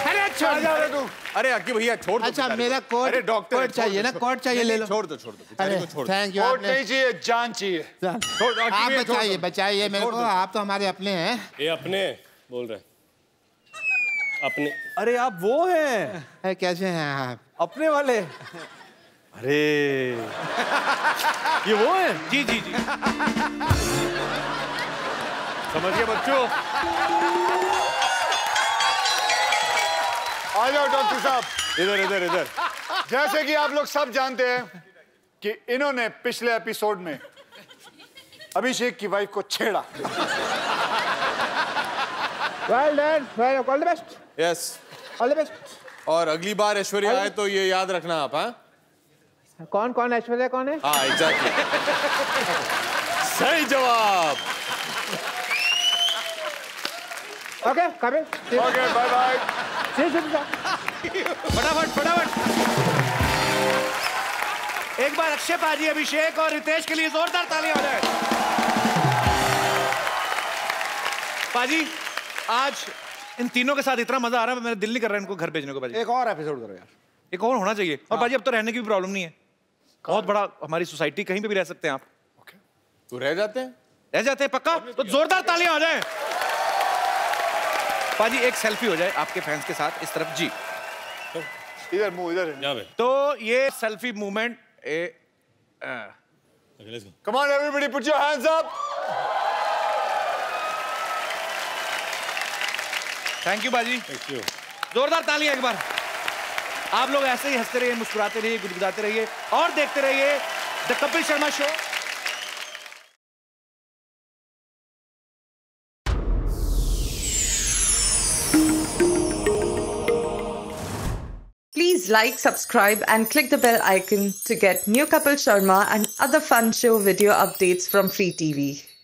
अरे छोड़ दो। अरे अक्की भैया छोड़ दो। अच्छा मेरा कोट, अरे डॉक्टर कोट चाहिए ना, कोट चाहिए, ले लो। छोड़ दो अरे थैंक यू। कोट नहीं चाहिए, जान चाहिए। आप बचाइए, बचाइए मेरे को, आप तो हमारे अपने हैं। ये अपने बोल रहे अपने। अरे आप वो हैं। अरे कैसे हैं आप? अपने वाले। अरे ये वो हैं? जी जी जी। समझ गए बच्चों। आ जाओ डॉक्टर साहब। इधर इधर इधर। जैसे कि आप लोग सब जानते हैं कि इन्होंने पिछले एपिसोड में अभिषेक की वाइफ को छेड़ा। Well done, well, all the best. Yes, All the best. और अगली बार ऐश्वर्या आए तो ये याद रखना आप। हाँ कौन कौन ऐश्वर्या कौन है? हाँ एग्जैक्टली। सही जवाब। Okay coming. Okay bye bye. फटाफट फटाफट। एक बार अक्षय पाजी, अभिषेक और रितेश के लिए जोरदार तालियां हो जाए। पाजी आज इन तीनों के साथ इतना मजा आ रहा है, मेरा दिल नहीं कर रहा है इनको घर भेजने को। पाजी एक और एपिसोड करो यार। एक और होना चाहिए। और पाजी अब तो रहने की भी प्रॉब्लम नहीं है, बहुत बड़ा हमारी सोसाइटी, कहीं पे भी रह सकते हैं आप। तो रह जाते हैं? रह जाते हैं पक्का? तो जोरदार तालियां हो जाए। पाजी एक सेल्फी हो जाए आपके फैंस के साथ इस तरफ जी। इधर मुंह इधर। तो ये selfie movement come on everybody put your hands up. Thank you बाजी। Thank you. जोरदार तालियां एक बार। आप लोग ऐसे ही हंसते रहिए, मुस्कुराते रहिए, गुदगुदाते रहिए और देखते रहिए the Kapil Sharma show. Please like, subscribe and click the bell icon to get new Kapil Sharma and other fun show video updates from Free TV.